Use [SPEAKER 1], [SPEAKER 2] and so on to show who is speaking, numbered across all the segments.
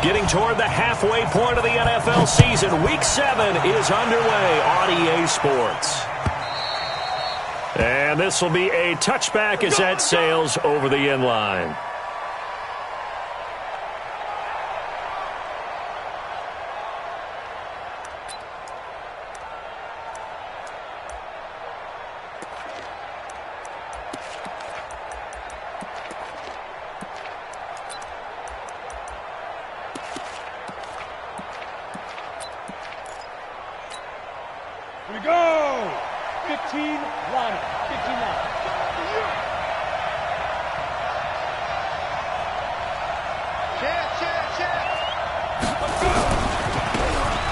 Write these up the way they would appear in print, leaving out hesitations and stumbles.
[SPEAKER 1] Getting toward the halfway point of the NFL season. Week 7 is underway on EA Sports. And this will be a touchback as that sails over the end line.
[SPEAKER 2] We go! 15 line. 15 line.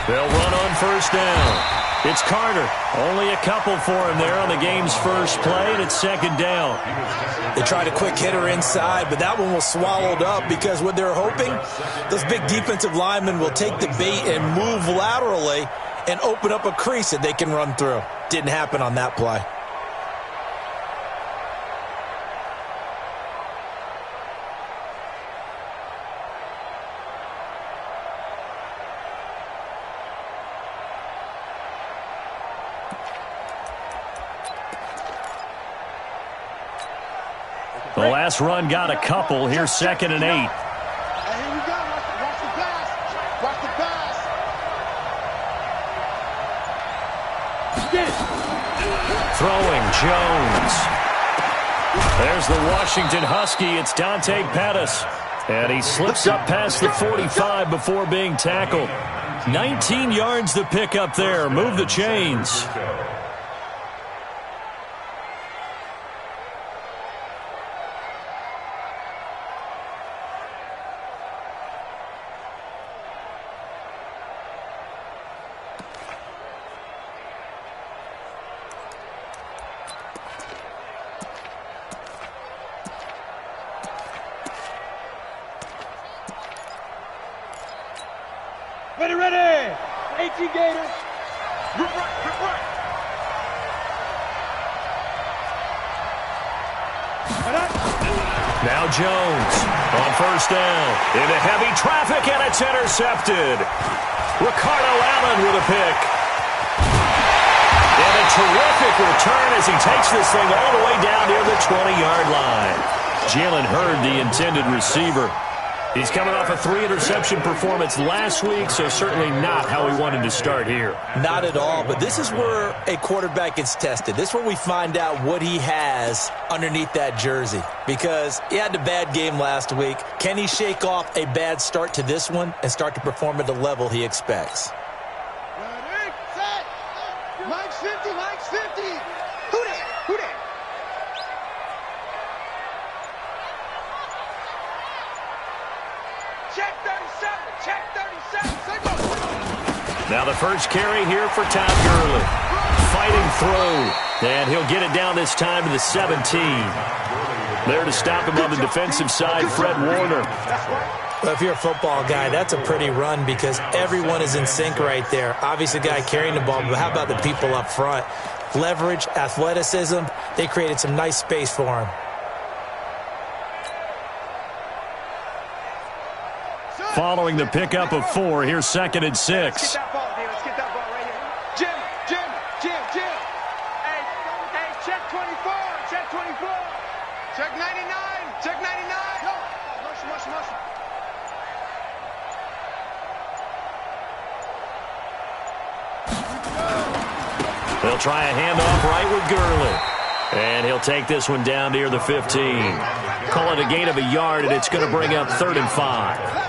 [SPEAKER 1] They'll run on first down. It's Carter. Only a couple for him there on the game's first play, and it's second down.
[SPEAKER 3] They tried a quick hitter inside, but that one was swallowed up because what they're hoping, those big defensive linemen will take the bait and move laterally and open up a crease that they can run through. Didn't happen on that play.
[SPEAKER 1] The last run got a couple. Here's 2nd and 8.
[SPEAKER 2] Here we go. Watch the pass. Watch the pass.
[SPEAKER 1] Throwing, Jones. There's the Washington Husky. It's Dante Pettis. And he slips up past the 45 before being tackled. 19 yards to pick up there. Move the chains.
[SPEAKER 2] Ready. 18 Gators. Rip right.
[SPEAKER 1] Now Jones on first down. Into heavy traffic, and it's intercepted. Ricardo Allen with a pick. And a terrific return as he takes this thing all the way down near the 20-yard line. Jalen Hurd, the intended receiver. He's coming off a 3-interception performance last week, so certainly not how he wanted to start here.
[SPEAKER 3] Not at all, but this is where a quarterback gets tested. This is where we find out what he has underneath that jersey, because he had a bad game last week. Can he shake off a bad start to this one and start to perform at the level he expects?
[SPEAKER 2] Ready, set. Mike's 50. Who that? Check 37.
[SPEAKER 1] Now the first carry here for Todd Gurley. Fighting through. And he'll get it down this time to the 17. There to stop him on the defensive side, Fred Warner.
[SPEAKER 3] Well, if you're a football guy, that's a pretty run because everyone is in sync right there. Obviously, the guy carrying the ball, but how about the people up front? Leverage, athleticism, they created some nice space for him.
[SPEAKER 1] Following the pickup of 4, here's 2nd and 6.
[SPEAKER 2] Let's get that ball right here. Jim. Hey, check 24. Check 99. No. Mush.
[SPEAKER 1] They'll try a handoff right with Gurley. And he'll take this one down near the 15. Call it a gain of a yard, and it's going to bring up 3rd and 5.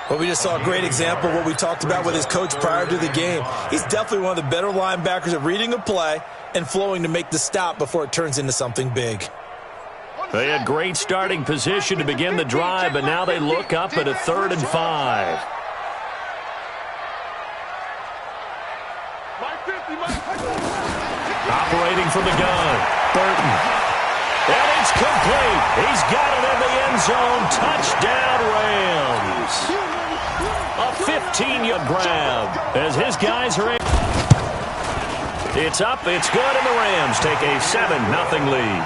[SPEAKER 3] Well, we just saw a great example of what we talked about with his coach prior to the game. He's definitely one of the better linebackers at reading a play and flowing to make the stop before it turns into something big.
[SPEAKER 1] They had great starting position to begin the drive, but now they look up at a 3rd and 5. Operating from the gun, Burton. And it's complete. He's got it in the end zone. Touchdown, Rams. A 15-yard grab as his guys are able. It's up, it's good, and the Rams take a 7-0 lead.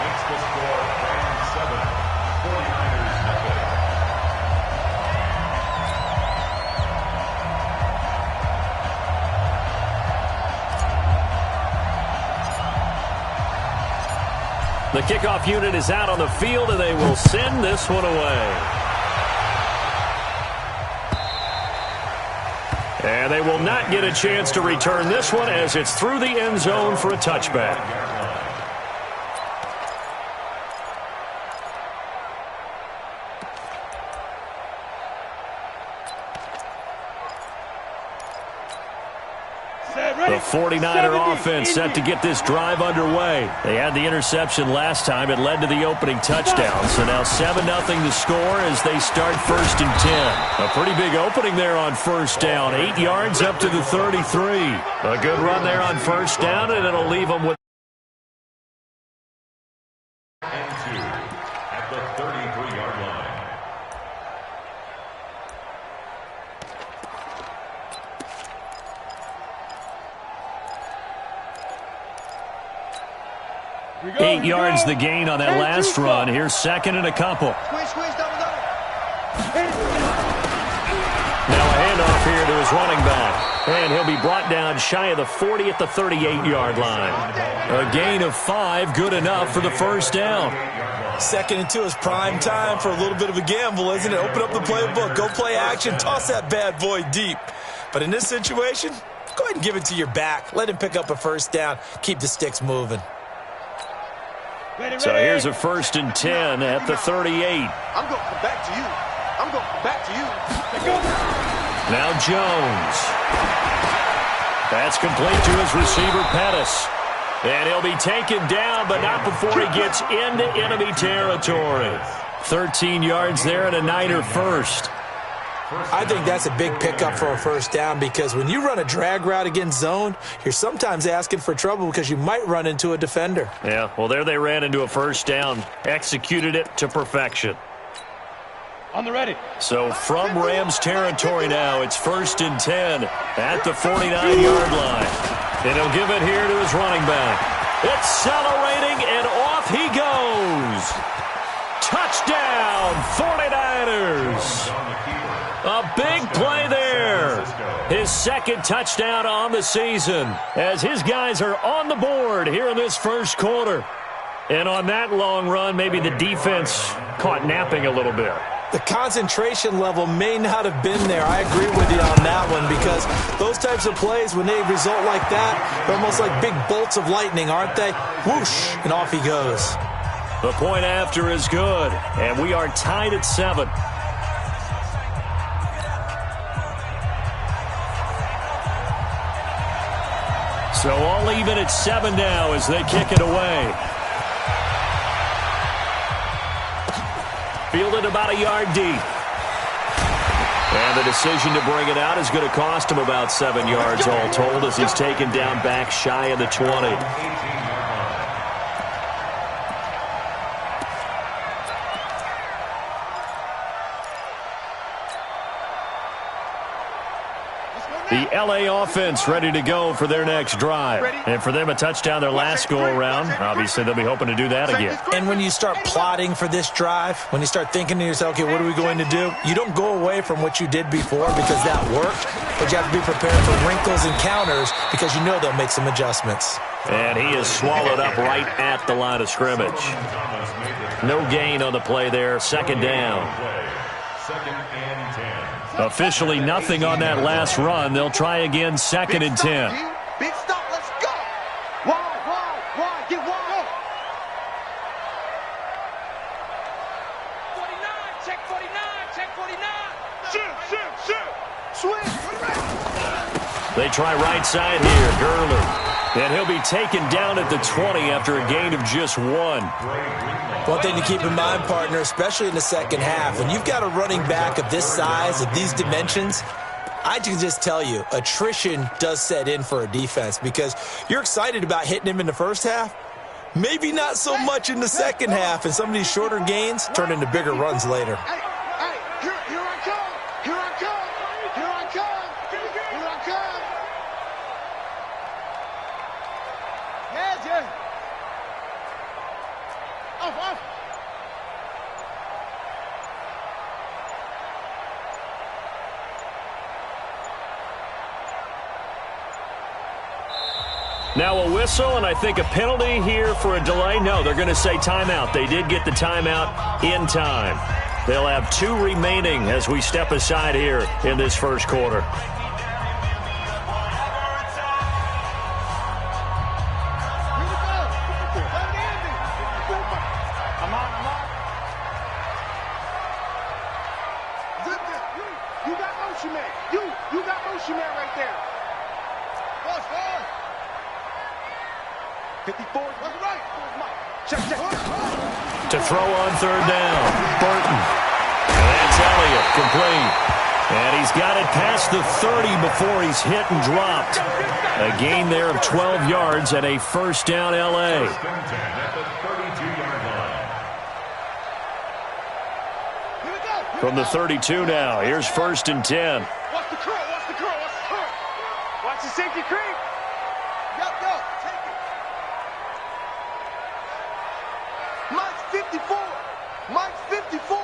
[SPEAKER 4] Makes the score Rams 7, 49ers nothing.
[SPEAKER 1] The kickoff unit is out on the field, and they will send this one away. And they will not get a chance to return this one as it's through the end zone for a touchback. The 49er offense set to get this drive underway. They had the interception last time. It led to the opening touchdown. So now 7-0 to score as they start 1st and 10. A pretty big opening there on 1st down. 8 yards up to the 33. A good run there on 1st down, and it'll leave them with.
[SPEAKER 4] And 2 at the 33-yard line.
[SPEAKER 1] Go, 8 yards the gain on that last run. Here's 2nd and a couple. Now a handoff here to his running back. And he'll be brought down shy of the 40 at the 38-yard line. A gain of 5, good enough for the 1st down.
[SPEAKER 3] 2nd and 2 is prime time for a little bit of a gamble, isn't it? Open up the playbook, go play action, toss that bad boy deep. But in this situation, go ahead and give it to your back. Let him pick up a 1st down, keep the sticks moving.
[SPEAKER 1] So here's a 1st and 10 at the 38.
[SPEAKER 2] I'm going to come back to you. I'm going to come back to you.
[SPEAKER 1] Now Jones. That's complete to his receiver, Pettis. And he'll be taken down, but not before he gets into enemy territory. 13 yards there and a Niner first.
[SPEAKER 3] I think that's a big pickup for a 1st down because when you run a drag route against zone, you're sometimes asking for trouble because you might run into a defender.
[SPEAKER 1] Yeah, well, there they ran into a 1st down, executed it to perfection.
[SPEAKER 2] On the ready.
[SPEAKER 1] So from Rams territory now, it's 1st and 10 at the 49-yard line. And he'll give it here to his running back. Accelerating, and off he goes. Touchdown, 49ers. A big play there. His 2nd touchdown on the season as his guys are on the board here in this 1st quarter. And on that long run, maybe the defense caught napping a little bit.
[SPEAKER 3] The concentration level may not have been there. I agree with you on that one because those types of plays, when they result like that, they're almost like big bolts of lightning, aren't they? Whoosh, and off he goes.
[SPEAKER 1] The point after is good, and we are tied at 7. So all even at 7 now as they kick it away. Fielded about a yard deep. And the decision to bring it out is going to cost him about 7 yards all told as he's taken down back shy of the 20. The L.A. offense ready to go for their next drive. And for them, a touchdown their last go-around. Obviously, they'll be hoping to do that again.
[SPEAKER 3] And when you start plotting for this drive, when you start thinking to yourself, okay, what are we going to do? You don't go away from what you did before because that worked, but you have to be prepared for wrinkles and counters because you know they'll make some adjustments.
[SPEAKER 1] And he is swallowed up right at the line of scrimmage. No gain on the play there. 2nd down.
[SPEAKER 4] 2nd and 10.
[SPEAKER 1] Officially nothing on that last run. They'll try again 2nd and 10.
[SPEAKER 2] Big stop, let's go. Wide, get wide. 49, check 49. Shoot. Swing.
[SPEAKER 1] They try right side here, Gurley. And he'll be taken down at the 20 after a gain of just 1.
[SPEAKER 3] One thing to keep in mind, partner, especially in the 2nd half, when you've got a running back of this size, of these dimensions, I can just tell you, attrition does set in for a defense because you're excited about hitting him in the 1st half, maybe not so much in the 2nd half, and some of these shorter gains turn into bigger runs later.
[SPEAKER 2] Hey, here I come. Here I come. Yeah. Off.
[SPEAKER 1] Now a whistle, and I think a penalty here for a delay. No, they're going to say timeout. They did get the timeout in time. They'll have 2 remaining as we step aside here in this first quarter.
[SPEAKER 2] To
[SPEAKER 1] throw on third down, Burton. And that's Elliott, complete. And he's got it past the 30 before he's hit and dropped. A gain there of 12 yards and a first down L.A. From the 32 now, here's 1st and 10.
[SPEAKER 2] Watch the curl, watch the curl, watch the curl. Watch the safety creep. Go, take it. Mike's 54. Mike's 54.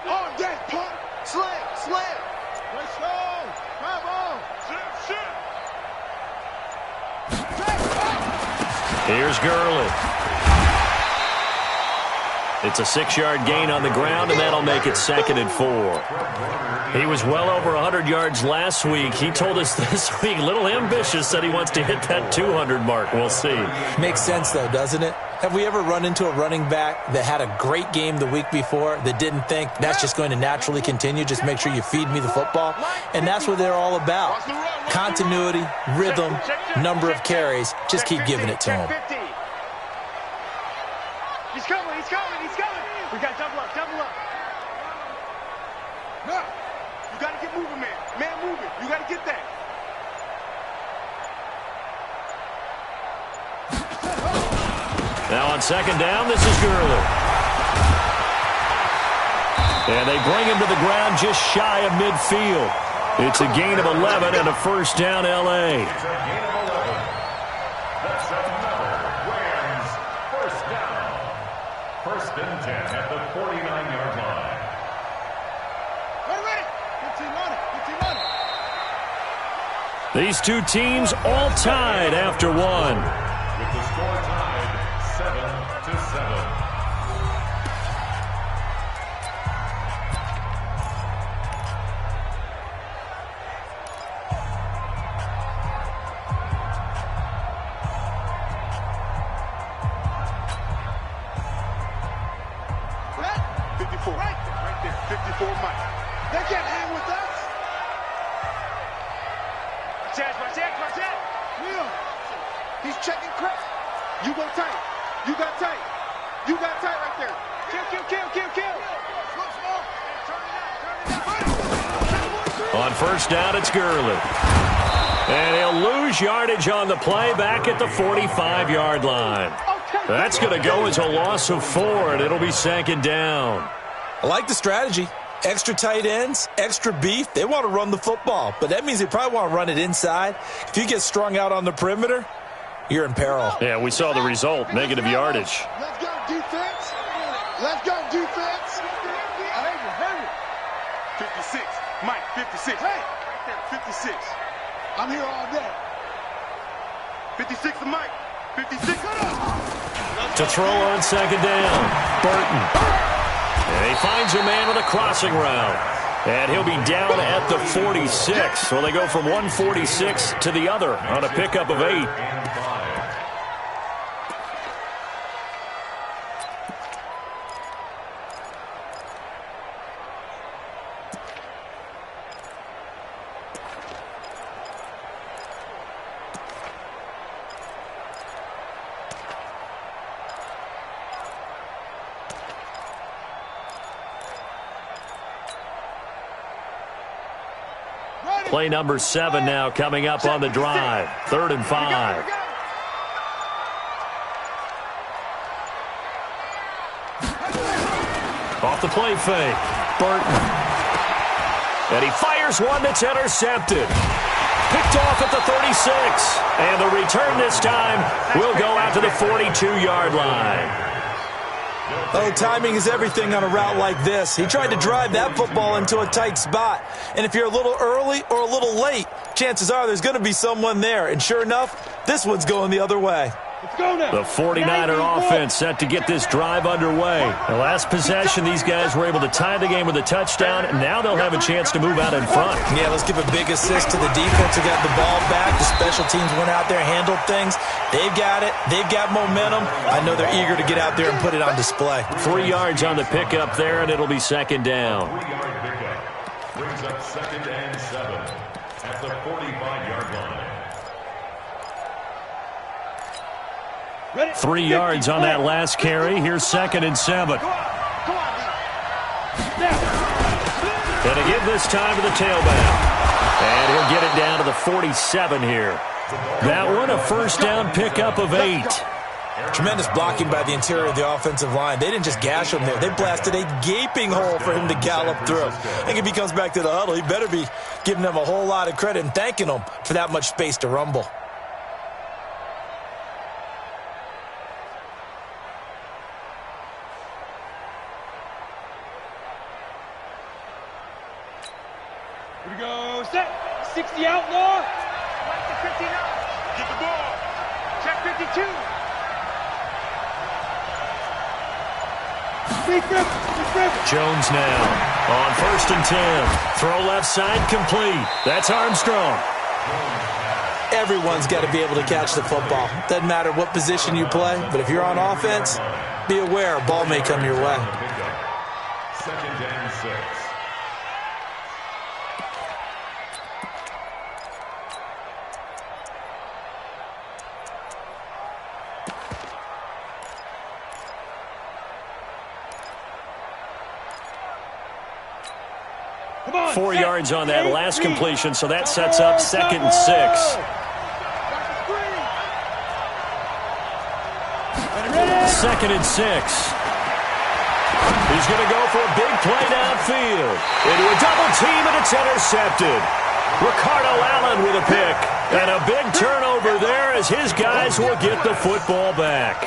[SPEAKER 2] On deck, pump. Slam. Let's go. Bravo. Shit.
[SPEAKER 1] Here's Gurley. It's a 6-yard gain on the ground, and that'll make it 2nd and 4. He was well over 100 yards last week. He told us this week, a little ambitious, said he wants to hit that 200 mark. We'll see.
[SPEAKER 3] Makes sense, though, doesn't it? Have we ever run into a running back that had a great game the week before that didn't think that's just going to naturally continue? Just make sure you feed me the football. And that's what they're all about. Continuity, rhythm, number of carries. Just keep giving it to him.
[SPEAKER 2] He's coming. We got double up. No. You got to get moving, man. Man moving. You got to get that.
[SPEAKER 1] Now on 2nd down, this is Gurley. And they bring him to the ground just shy of midfield. It's a gain of 11 and a first down L.A.
[SPEAKER 4] It's a gain of 11. That's another Rams first down. 1st and 10 at the 49-yard line.
[SPEAKER 2] Ready. 15 on it.
[SPEAKER 1] These two teams all tied after one.
[SPEAKER 4] With the score tied 7-7.
[SPEAKER 2] Right there. 54 Mike. They can't hang with us. Watch that. Will. He's checking crap. You go tight. You got tight right there. Kill.
[SPEAKER 1] On 1st down, it's Gurley. And he'll lose yardage on the play back at the 45-yard line. That's going to go as a loss of 4, and it'll be 2nd down.
[SPEAKER 3] I like the strategy. Extra tight ends, extra beef. They want to run the football, but that means they probably want to run it inside. If you get strung out on the perimeter, you're in peril.
[SPEAKER 1] Yeah, we saw the result, negative yardage.
[SPEAKER 2] Let's go, defense. Hurry. 56. Mike, 56. Hey. Right there, 56. I'm here all day. 56 to Mike. 56.
[SPEAKER 1] To throw on 2nd down, Burton. And he finds a man with a crossing route. And he'll be down at the 46. So they go from 146 to the other on a pickup of 8. Play number 7 now coming up on the drive. 3rd and 5. Off the play fake. Burton. And he fires one that's intercepted. Picked off at the 36. And the return this time will go out to the 42-yard line.
[SPEAKER 3] Oh, timing is everything on a route like this. He tried to drive that football into a tight spot. And if you're a little early or a little late, chances are there's going to be someone there. And sure enough, this one's going the other way.
[SPEAKER 1] The 49er offense set to get this drive underway. The last possession, these guys were able to tie the game with a touchdown, and now they'll have a chance to move out in front.
[SPEAKER 3] Yeah, let's give a big assist to the defense who got the ball back. The special teams went out there and handled things. They've got it. They've got momentum. I know they're eager to get out there and put it on display.
[SPEAKER 1] 3 yards on the pickup there, and it'll be second down.
[SPEAKER 4] 3-yard pickup brings up 2nd and 7 at the 45-yard line.
[SPEAKER 1] 3 yards on that last carry. Here's 2nd and 7. Gonna give this time to the tailback. And he'll get it down to the 47 here. That one, a first down pickup of 8.
[SPEAKER 3] Tremendous blocking by the interior of the offensive line. They didn't just gash him there. They blasted a gaping hole for him to gallop through. I think if he comes back to the huddle, he better be giving them a whole lot of credit and thanking them for that much space to rumble.
[SPEAKER 2] Here we go. Set. 60 outlaw. Right to 59. Get the ball. Check 52.
[SPEAKER 1] Jones now on 1st and 10. Throw left side complete. That's Armstrong.
[SPEAKER 3] Everyone's got to be able to catch the football. Doesn't matter what position you play, but if you're on offense, be aware a ball may come your way.
[SPEAKER 4] 2nd and 6.
[SPEAKER 2] On,
[SPEAKER 1] 4 yards on that last completion, so that sets up 2nd and 6. 2nd and 6. He's going to go for a big play downfield. Into a double team, and it's intercepted. Ricardo Allen with a pick. And a big turnover there as his guys will get the football back.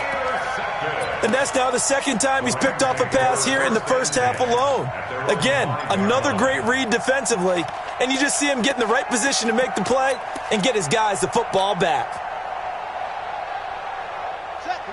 [SPEAKER 3] And that's now the 2nd time he's picked off a pass here in the first half alone. Again, another great read defensively, and you just see him get in the right position to make the play and get his guys the football back.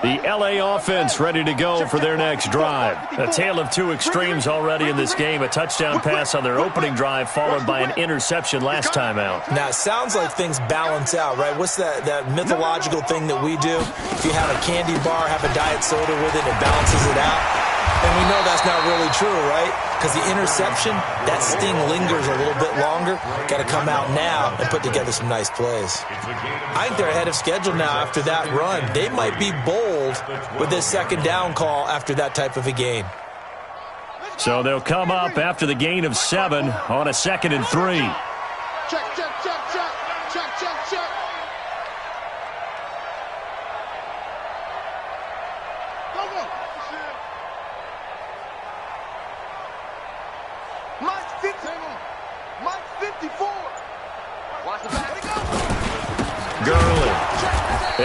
[SPEAKER 1] The LA offense ready to go for their next drive. A tale of two extremes already in this game. A touchdown pass on their opening drive followed by an interception last time out.
[SPEAKER 3] Now, it sounds like things balance out, right? What's that mythological thing that we do? If you have a candy bar, have a diet soda with it, it balances it out. And we know that's not really true, right? Because the interception, that sting lingers a little bit longer. Got to come out now and put together some nice plays. I think they're ahead of schedule now after that run. They might be bold with this 2nd down call after that type of a game.
[SPEAKER 1] So they'll come up after the gain of 7 on a 2nd and 3.
[SPEAKER 2] Check, check, check, check. Check, check, check. Go, go. Mike's 50. Mike's 54. Watch the back.
[SPEAKER 1] Gurley.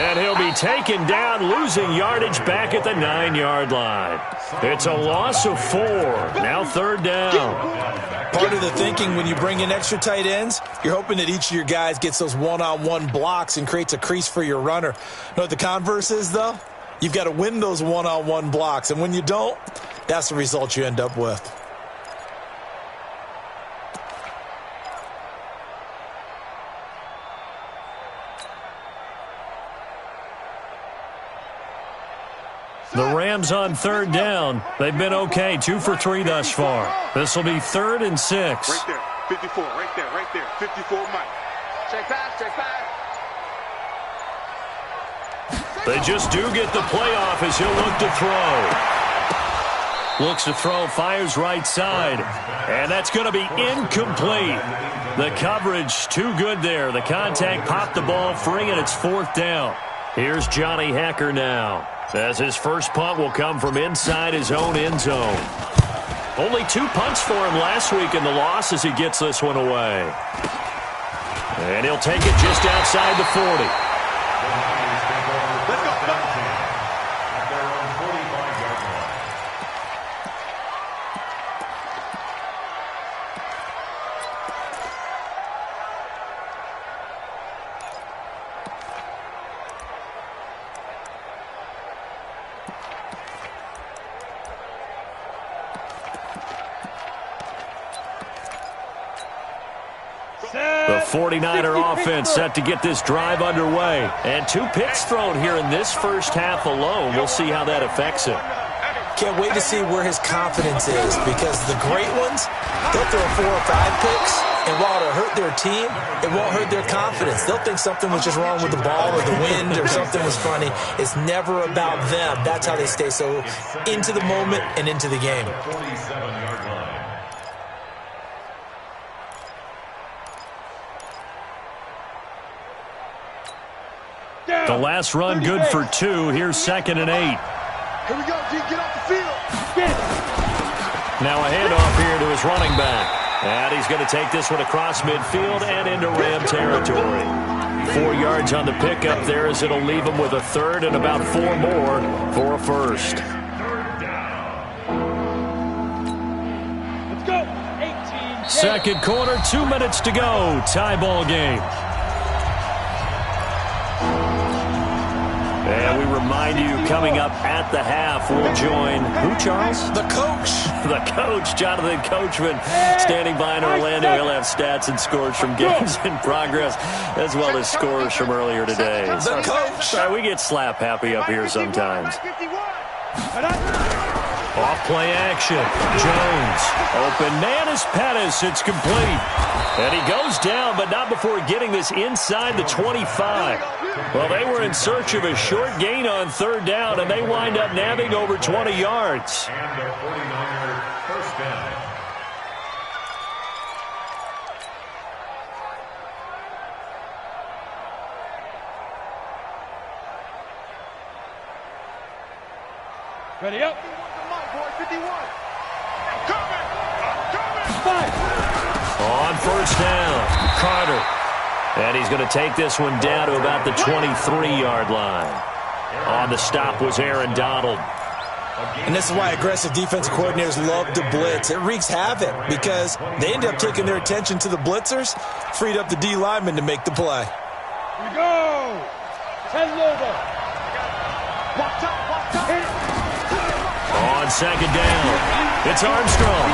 [SPEAKER 1] And he'll be taken down, losing yardage back at the 9-yard line. It's a loss of 4. Now 3rd down.
[SPEAKER 3] Part of the thinking when you bring in extra tight ends, you're hoping that each of your guys gets those one-on-one blocks and creates a crease for your runner. Know what the converse is, though? You've got to win those one-on-one blocks, and when you don't, that's the result you end up with.
[SPEAKER 1] The Rams on 3rd down. They've been okay, 2 for 3 thus far. This will be 3rd and 6.
[SPEAKER 2] Right there, 54, right there, right there. 54, Mike. Check back, check back.
[SPEAKER 1] They just do get the playoff as he'll look to throw. Looks to throw, fires right side. And that's going to be incomplete. The coverage too good there. The contact popped the ball free, and it's 4th down. Here's Johnny Hacker now, as his first punt will come from inside his own end zone. Only 2 punts for him last week in the loss as he gets this one away. And he'll take it just outside the 40. 49er offense set to get this drive underway. And 2 picks thrown here in this first half alone. We'll see how that affects him.
[SPEAKER 3] Can't wait to see where his confidence is, because the great ones, they'll throw 4 or 5 picks, and while it'll hurt their team, it won't hurt their confidence. They'll think something was just wrong with the ball or the wind or something was funny. It's never about them. That's how they stay so into the moment and into the game.
[SPEAKER 1] The last run good for 2. Here's 2nd and 8.
[SPEAKER 2] Here we go, G. Get off the field.
[SPEAKER 1] Now a handoff here to his running back. And he's going to take this one across midfield and into Ram territory. 4 yards on the pickup there, as it'll leave him with a 3rd and about 4 more for a 1st.
[SPEAKER 5] Let's go. 18.
[SPEAKER 1] Second quarter, 2 minutes to go. Tie ball game. And we remind you, coming up at the half, we'll join who, Charles?
[SPEAKER 3] The coach.
[SPEAKER 1] The coach, Jonathan Coachman, standing by in Orlando. He'll have stats and scores from games in progress, as well as scores from earlier today.
[SPEAKER 3] The coach.
[SPEAKER 1] Sorry, we get slap happy up here sometimes. Off play action. Jones. Open man is Pettis. It's complete. And he goes down, but not before getting this inside the 25. Well, they were in search of a short gain on 3rd down, and they wind up nabbing over 20 yards.
[SPEAKER 4] And the 49er first down.
[SPEAKER 5] Ready up.
[SPEAKER 2] 51. I'm coming.
[SPEAKER 1] On first down, Carter. And he's going to take this one down to about the 23-yard line. On the stop was Aaron Donald.
[SPEAKER 3] And this is why aggressive defensive coordinators love to blitz. It wreaks havoc because they end up taking their attention to the blitzers, freed up the D lineman to make the play.
[SPEAKER 5] Here we go. 10 over.
[SPEAKER 2] Watch out.
[SPEAKER 1] On 2nd down, it's Armstrong.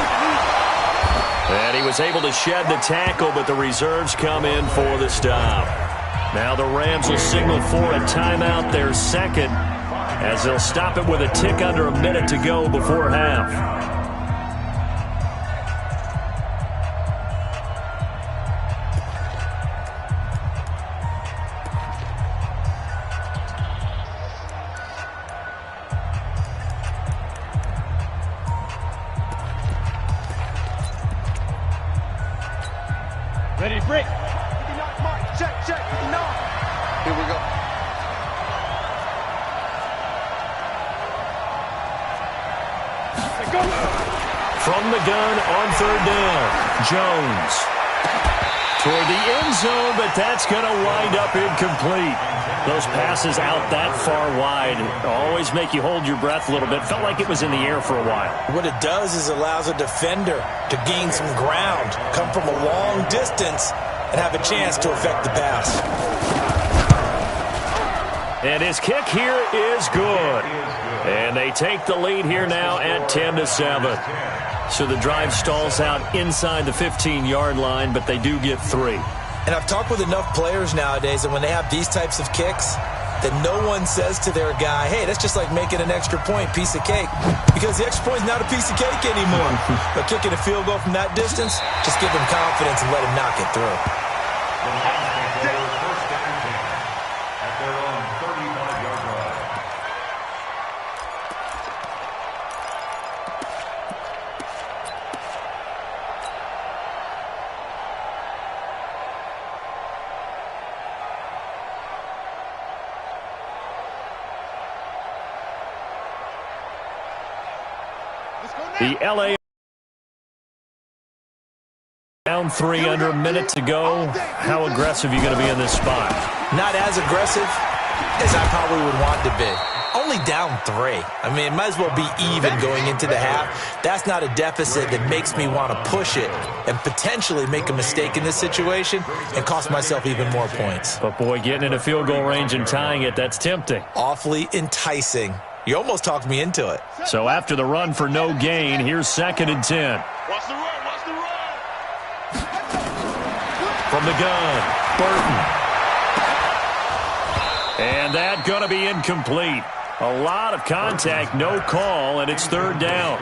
[SPEAKER 1] And he was able to shed the tackle, but the reserves come in for the stop. Now the Rams will signal for a timeout, their 2nd, as they'll stop it with a tick under a minute to go before half.
[SPEAKER 5] Ready to break.
[SPEAKER 2] 59, Mike. Check. 59. Here we go.
[SPEAKER 5] Go.
[SPEAKER 1] From the gun on 3rd down, Jones. Toward the end zone, but that's going to wind up incomplete. Those passes out that far wide always make you hold your breath a little bit. Felt like it was in the air for a while.
[SPEAKER 3] What it does is allows a defender to gain some ground, come from a long distance, and have a chance to affect the pass.
[SPEAKER 1] And his kick here is good. And they take the lead here now at 10-7. So the drive stalls out inside the 15-yard line, but they do get 3.
[SPEAKER 3] And I've talked with enough players nowadays that when they have these types of kicks, that no one says to their guy, hey, that's just like making an extra point, piece of cake. Because the extra point is not a piece of cake anymore. But kicking a field goal from that distance, just give him confidence and let him knock it through.
[SPEAKER 4] First down and 10 at their own 35-yard line.
[SPEAKER 1] The LA down 3 under a minute to go. How aggressive are you going to be in this spot?
[SPEAKER 3] Not as aggressive as I probably would want to be. Only down 3. I mean, it might as well be even going into the half. That's not a deficit that makes me want to push it and potentially make a mistake in this situation and cost myself even more points.
[SPEAKER 1] But, boy, getting into field goal range and tying it, that's tempting.
[SPEAKER 3] Awfully enticing. You almost talked me into it.
[SPEAKER 1] So after the run for no gain, here's 2nd and 10.
[SPEAKER 2] Watch the run.
[SPEAKER 1] From the gun, Burton. And that going to be incomplete. A lot of contact, no call, and it's third down.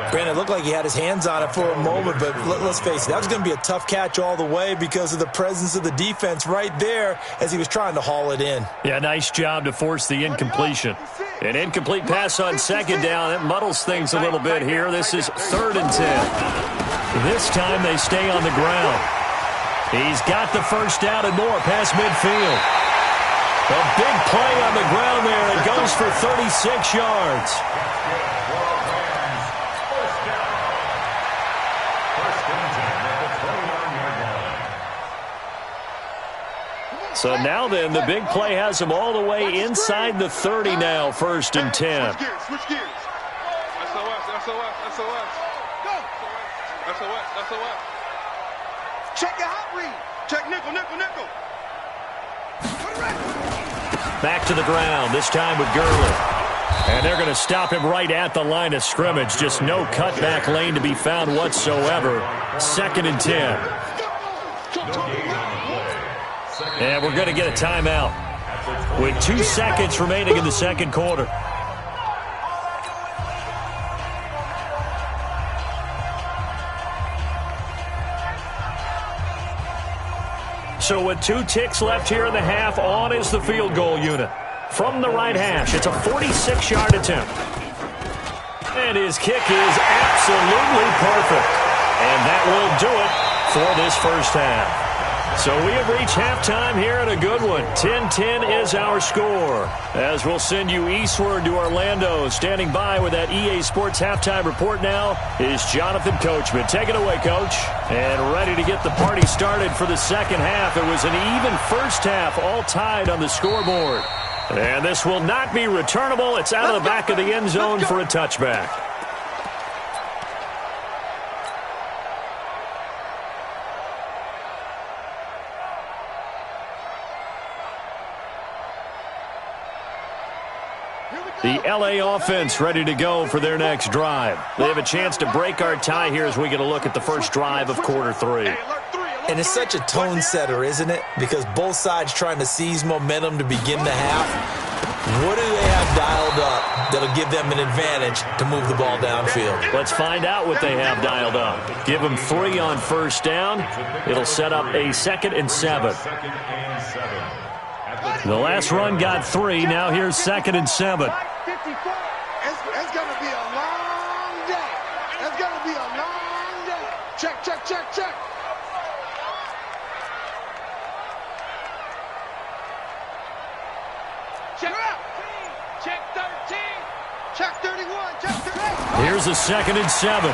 [SPEAKER 3] Brandon, it looked like he had his hands on it for a moment, but let's face it, that was going to be a tough catch all the way because of the presence of the defense right there as he was trying to haul it in.
[SPEAKER 1] Yeah, nice job to force the incompletion. An incomplete pass on second down. It muddles things a little bit here. This is 3rd and 10. This time they stay on the ground. He's got the first down and more past midfield. A big play on the ground there. It goes for 36 yards. So now then, the big play has him all the way inside the 30 now, 1st and 10.
[SPEAKER 2] Switch gears, switch gears. SOS, SOS, SOS. Go. SOS, SOS. Check your hot read. Check nickel, nickel, nickel.
[SPEAKER 1] Back to the ground, this time with Gurley. And they're going to stop him right at the line of scrimmage. Just no cutback lane to be found whatsoever. 2nd and 10. And we're going to get a timeout with 2 seconds remaining in the second quarter. So with 2 ticks left here in the half, on is the field goal unit. From the right hash, it's a 46-yard attempt. And his kick is absolutely perfect. And that will do it for this first half. So we have reached halftime here at a good one. 10-10 is our score. As we'll send you eastward to Orlando. Standing by with that EA Sports halftime report now is Jonathan Coachman. Take it away, Coach. And ready to get the party started for the second half. It was an even first half, all tied on the scoreboard. And this will not be returnable. It's out of the back of the end zone for a touchback. The LA offense ready to go for their next drive. They have a chance to break our tie here as we get a look at the first drive of quarter 3.
[SPEAKER 3] And it's such a tone setter, isn't it? Because both sides trying to seize momentum to begin the half. What do they have dialed up that'll give them an advantage to move the ball downfield?
[SPEAKER 1] Let's find out what they have dialed up. Give them 3 on first down. It'll set up a 2nd and 7. The last run got 3. Now here's 2nd and 7.
[SPEAKER 2] It's going to be a long day. It's going to be a long day. Check, check, check, check. Check out. Check 13. Check 31. Check 30.
[SPEAKER 1] Here's a 2nd and 7.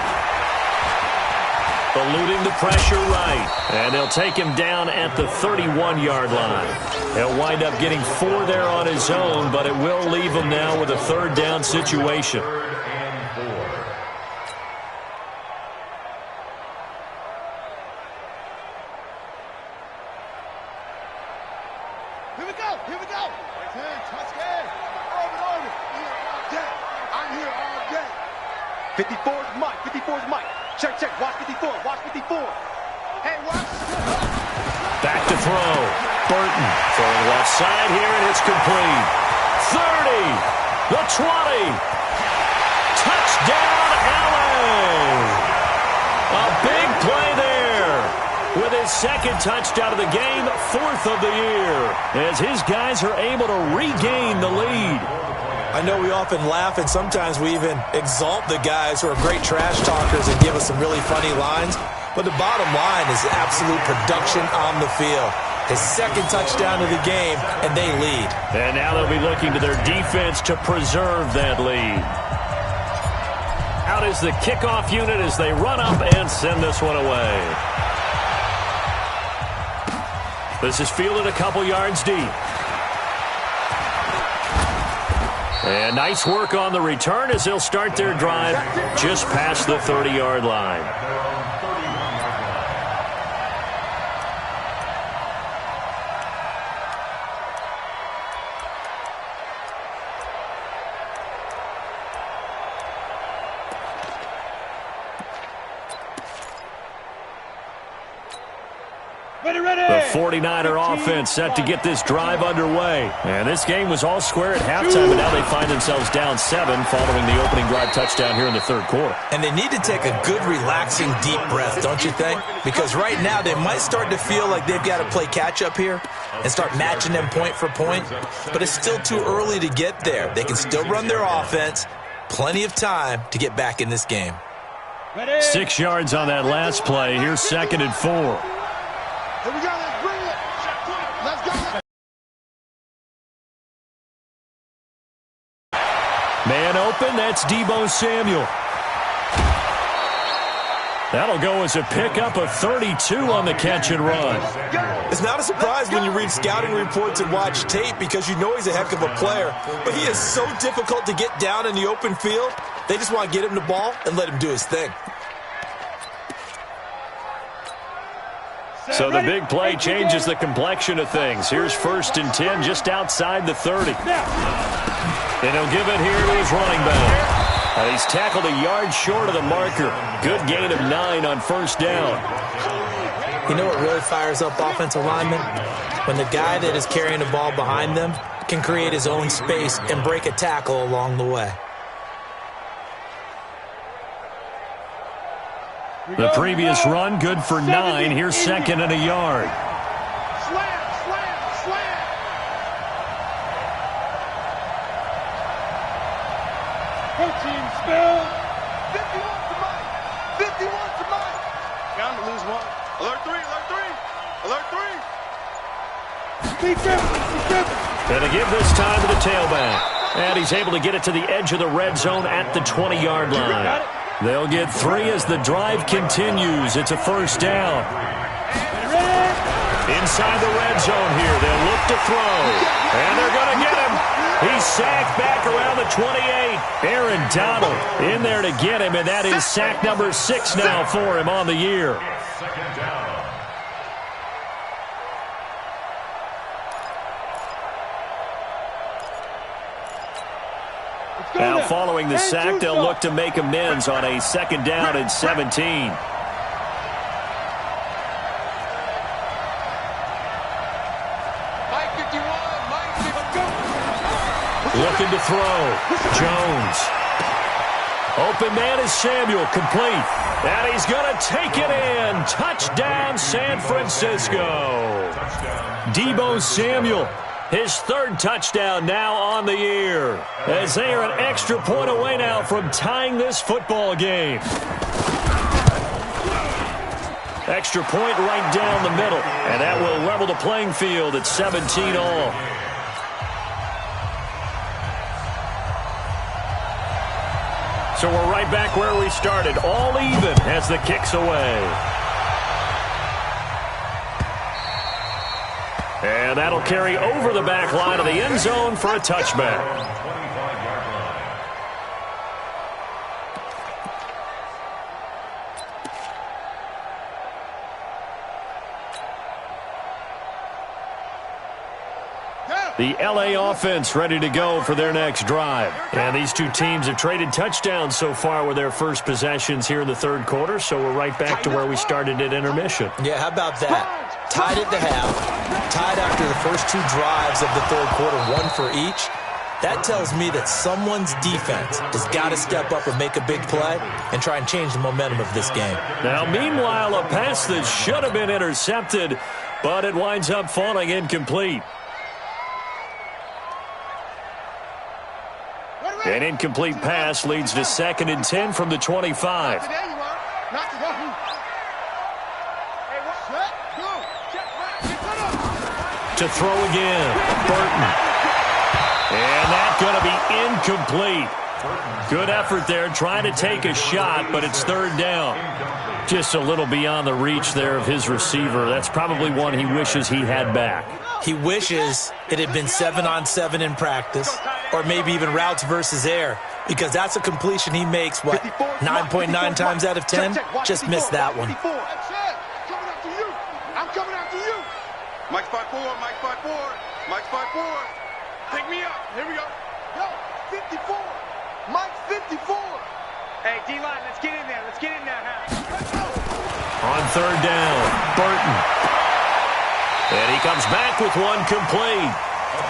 [SPEAKER 1] Eluding the pressure right. And they'll take him down at the 31-yard line. He'll wind up getting 4 there on his own, but it will leave him now with a 3rd down situation.
[SPEAKER 2] Here we go. Here we go. Touchdown. Orbit. I'm here all day. 54's Mike. 54's Mike. Check, check. Watch 54. Watch 54. Hey, watch.
[SPEAKER 1] Back to throw. Burton throwing left side here, and it's complete. 30. The 20. Touchdown, LA. A big play there. With his 2nd touchdown of the game, 4th of the year. As his guys are able to regain the lead.
[SPEAKER 3] I know we often laugh and sometimes we even exalt the guys who are great trash talkers and give us some really funny lines. But the bottom line is absolute production on the field. His 2nd touchdown of the game, and they lead.
[SPEAKER 1] And now they'll be looking to their defense to preserve that lead. Out is the kickoff unit as they run up and send this one away. This is fielded a couple yards deep. And nice work on the return as they'll start their drive just past the 30-yard line. The 49er offense set to get this drive underway. And this game was all square at halftime, and now they find themselves down 7 following the opening drive touchdown here in the third quarter.
[SPEAKER 3] And they need to take a good, relaxing, deep breath, don't you think? Because right now they might start to feel like they've got to play catch-up here and start matching them point for point. But it's still too early to get there. They can still run their offense. Plenty of time to get back in this game.
[SPEAKER 1] 6 yards on that last play. Here's 2nd and 4.
[SPEAKER 2] Here we go, let's bring it. Let's go.
[SPEAKER 1] Man open, that's Deebo Samuel. That'll go as a pickup of 32 on the catch and run.
[SPEAKER 3] It's not a surprise when you read scouting reports and watch tape because you know he's a heck of a player. But he is so difficult to get down in the open field. They just want to get him the ball and let him do his thing.
[SPEAKER 1] So the big play changes the complexion of things. Here's 1st and 10 just outside the 30. And he'll give it here to his running back. He's tackled a yard short of the marker. Good gain of 9 on 1st down.
[SPEAKER 3] You know what really fires up offensive linemen? When the guy that is carrying the ball behind them can create his own space and break a tackle along the way.
[SPEAKER 1] The previous run, good for 9. Here's 2nd and a yard.
[SPEAKER 2] Slam, slam, slam.
[SPEAKER 5] 14 spill.
[SPEAKER 2] 51 to Mike. 51 to Mike. Bound to lose 1. Alert 3, alert 3. Alert 3.
[SPEAKER 5] Be careful.
[SPEAKER 1] And to give this time to the tailback. And he's able to get it to the edge of the red zone at the 20-yard line. They'll get 3 as the drive continues. It's a 1st down. Inside the red zone here. They'll look to throw. And they're going to get him. He's sacked back around the 28. Aaron Donald in there to get him, and that is sack number 6 now for him on the year. Now following the sack, they'll look to make amends on a 2nd down and 17. Looking to throw. Jones. Open man is Samuel, complete. And he's going to take it in. Touchdown, San Francisco. Deebo Samuel. His 3rd touchdown now on the year, as they are an extra point away now from tying this football game. Extra point right down the middle, and that will level the playing field at 17 all. So we're right back where we started, all even as the kick's away. And that'll carry over the back line of the end zone for a touchback. The LA offense ready to go for their next drive. And these two teams have traded touchdowns so far with their first possessions here in the 3rd quarter, so we're right back to where we started at intermission.
[SPEAKER 3] Yeah, how about that? Tied at the half, tied after the first 2 drives of the 3rd quarter, 1 for each. That tells me that someone's defense has got to step up and make a big play and try and change the momentum of this game.
[SPEAKER 1] Now, meanwhile, a pass that should have been intercepted, but it winds up falling incomplete. An incomplete pass leads to 2nd and 10 from the 25. To throw again, Burton. And that's going to be incomplete. Good effort there, trying to take a shot, but it's 3rd down. Just a little beyond the reach there of his receiver. That's probably one he wishes he had back.
[SPEAKER 3] He wishes it had been 7-on-7 in practice, or maybe even routes versus air, because that's a completion he makes, 9.9 times out of 10? Just missed that one.
[SPEAKER 2] I'm coming after you. Mike's 5'4", Mike's 5'4", Mike's 5'4". Pick me up. Here we go. Yo, 54. Mike's 54. Hey, D-line, let's get in there. Let's get in there, huh?
[SPEAKER 1] On 3rd down, Burton. comes back with one complete.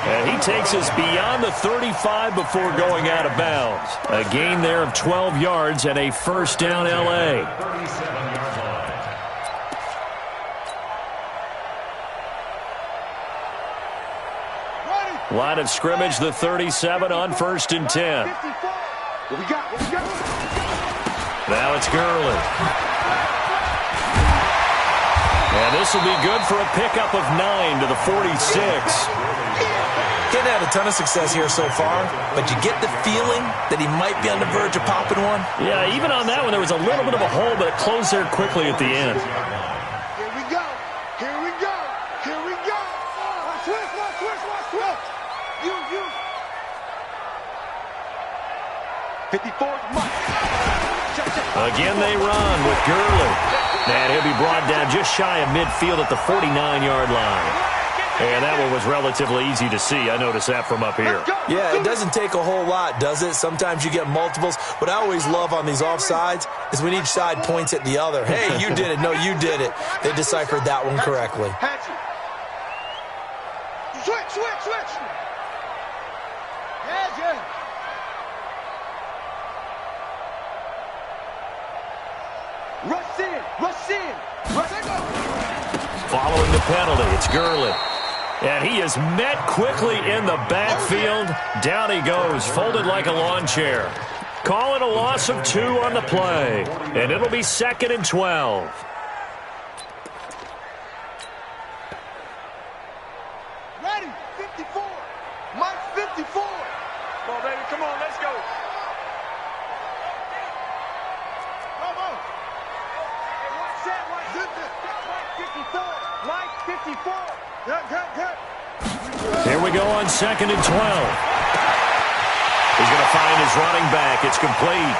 [SPEAKER 1] And he takes us beyond the 35 before going out of bounds. A gain there of 12 yards and a first down L.A.
[SPEAKER 4] 37-yard line.
[SPEAKER 1] Line of scrimmage, the 37 on 1st and 10.
[SPEAKER 2] What we got? What we got?
[SPEAKER 1] Now it's Gurley. And this will be good for a pickup of 9 to the 46.
[SPEAKER 3] He's had a ton of success here so far, but you get the feeling that he might be on the verge of popping one.
[SPEAKER 1] Yeah, even on that one, there was a little bit of a hole, but it closed there quickly at the end.
[SPEAKER 2] Here we go. Here we go. Here we go. Watch this. You. 54's Mike.
[SPEAKER 1] Again, they run with Gurley. And he'll be brought down just shy of midfield at the 49-yard line. And that one was relatively easy to see. I noticed that from up here.
[SPEAKER 3] Yeah, it doesn't take a whole lot, does it? Sometimes you get multiples. What I always love on these offsides is when each side points at the other. Hey, you did it. No, you did it. They deciphered that one correctly.
[SPEAKER 2] Switch. Yeah. Rush in.
[SPEAKER 1] Following the penalty, it's Gurley. And he is met quickly in the backfield. Down he goes, folded like a lawn chair. Call it a loss of 2 on the play. And it'll be 2nd and 12.
[SPEAKER 2] Ready, 54. Mike 54. Come on, baby, come on, let's go. Come on. Hey, watch that, Mike 54. Good.
[SPEAKER 1] Here we go on 2nd and 12. He's going to find his running back. It's complete.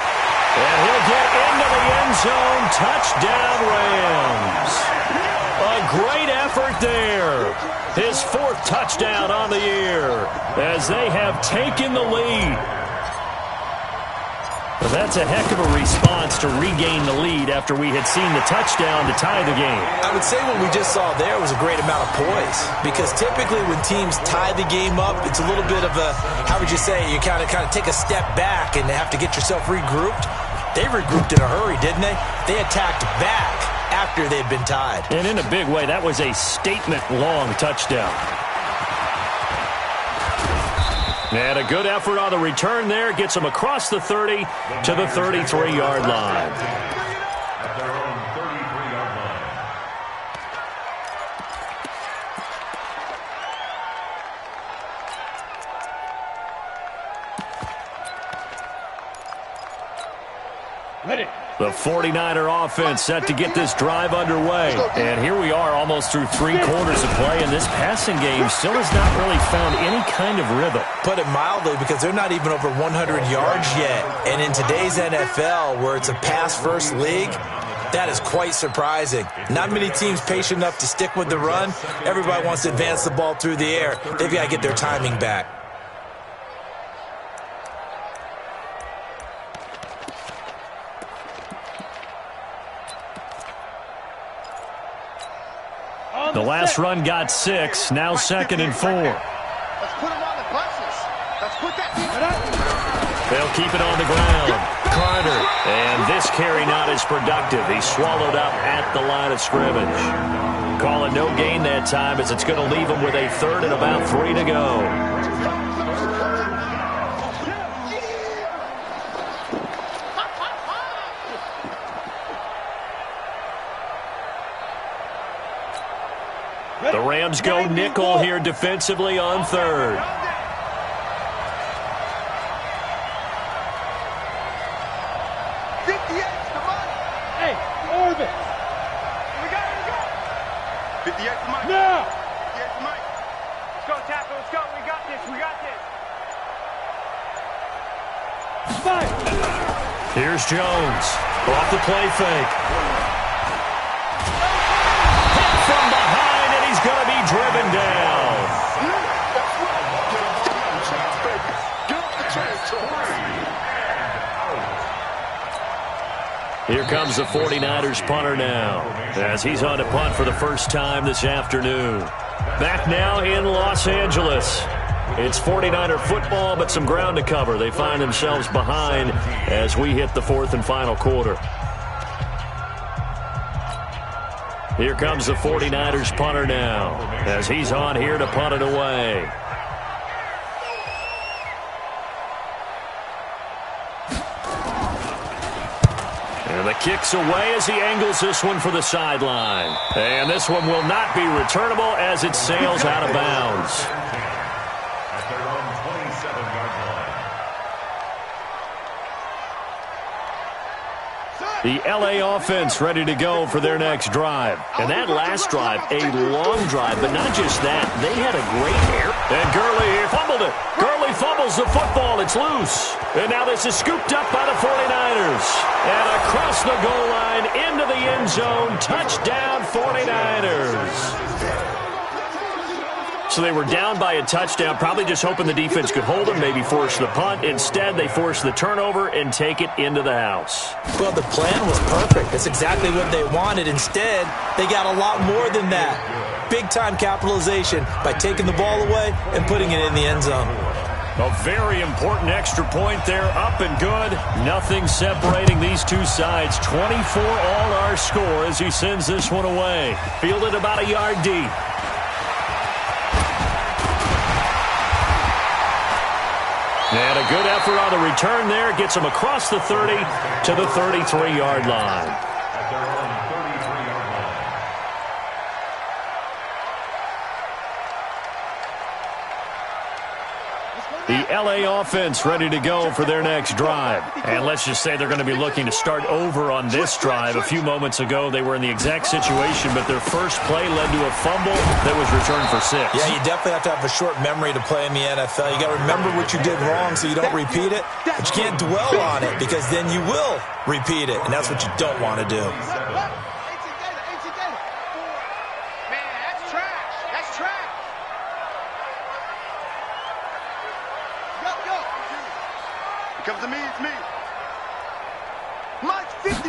[SPEAKER 1] And he'll get into the end zone. Touchdown, Rams. A great effort there. His 4th touchdown on the year as they have taken the lead. Well, that's a heck of a response to regain the lead after we had seen the touchdown to tie the game.
[SPEAKER 3] I would say what we just saw there was a great amount of poise, because typically when teams tie the game up, it's a little bit of a, how would you say, you kind of take a step back and have to get yourself regrouped. They regrouped in a hurry, didn't they? They attacked back after they'd been tied.
[SPEAKER 1] And in a big way, that was a statement-long touchdown. And a good effort on the return there. Gets him across the 30 to the 33-yard line.
[SPEAKER 4] At their own 33-yard line.
[SPEAKER 5] Ready.
[SPEAKER 1] The 49er offense set to get this drive underway. And here we are almost through 3 quarters of play, and this passing game still has not really found any kind of rhythm.
[SPEAKER 3] Put it mildly, because they're not even over 100 yards yet. And in today's NFL, where it's a pass-first league, that is quite surprising. Not many teams patient enough to stick with the run. Everybody wants to advance the ball through the air. They've got to get their timing back.
[SPEAKER 1] The last run got 6, now 2nd and 4.
[SPEAKER 2] Let's put them on the buses. Let's put that.
[SPEAKER 1] They'll keep it on the ground. Carter. And this carry not as productive. He's swallowed up at the line of scrimmage. Call it no gain that time, as it's going to leave him with a 3rd and about 3 to go. The Rams go nickel here defensively on 3rd.
[SPEAKER 5] Hey, Orvis.
[SPEAKER 2] We got it. 58 to Mike.
[SPEAKER 5] Now.
[SPEAKER 2] 58 to Mike. Let's go, tackle. Let's go. We got this.
[SPEAKER 5] Five.
[SPEAKER 1] Here's Jones. Off the play fake. Hit from behind, and he's going to be driven down. Here comes the 49ers punter now, as he's on to punt for the first time this afternoon. Back now in Los Angeles. It's 49er football, but some ground to cover. They find themselves behind as we hit the fourth and final quarter. Here comes the 49ers punter now, as he's on here to punt it away. And the kick's away as he angles this one for the sideline. And this one will not be returnable as it sails out of bounds.
[SPEAKER 4] At their own 27-yard line.
[SPEAKER 1] The LA offense ready to go for their next drive. And that last drive, a long drive, but not just that. They had a great air. And Gurley fumbled it. Gurley fumbles the football. It's loose. And now this is scooped up by the 49ers. And across the goal line into the end zone. Touchdown 49ers. So they were down by a touchdown, probably just hoping the defense could hold them, maybe force the punt. Instead, they force the turnover and take it into the house.
[SPEAKER 3] Well, the plan was perfect. That's exactly what they wanted. Instead, they got a lot more than that. Big-time capitalization by taking the ball away and putting it in the end zone.
[SPEAKER 1] A very important extra point there, up and good. Nothing separating these two sides. 24 all our score as he sends this one away. Fielded about a yard deep. And a good effort on the return there. Gets him across the 30 to the 33-yard line.
[SPEAKER 4] At their own 33-yard line.
[SPEAKER 1] The LA offense ready to go for their next drive. And let's just say they're going to be looking to start over on this drive. A few moments ago, they were in the exact situation, but their first play led to a fumble that was returned for 6.
[SPEAKER 3] Yeah, you definitely have to have a short memory to play in the NFL. You got to remember what you did wrong so you don't repeat it, but you can't dwell on it because then you will repeat it, and that's what you don't want to do.
[SPEAKER 2] Comes to me, it's me. Mike 50.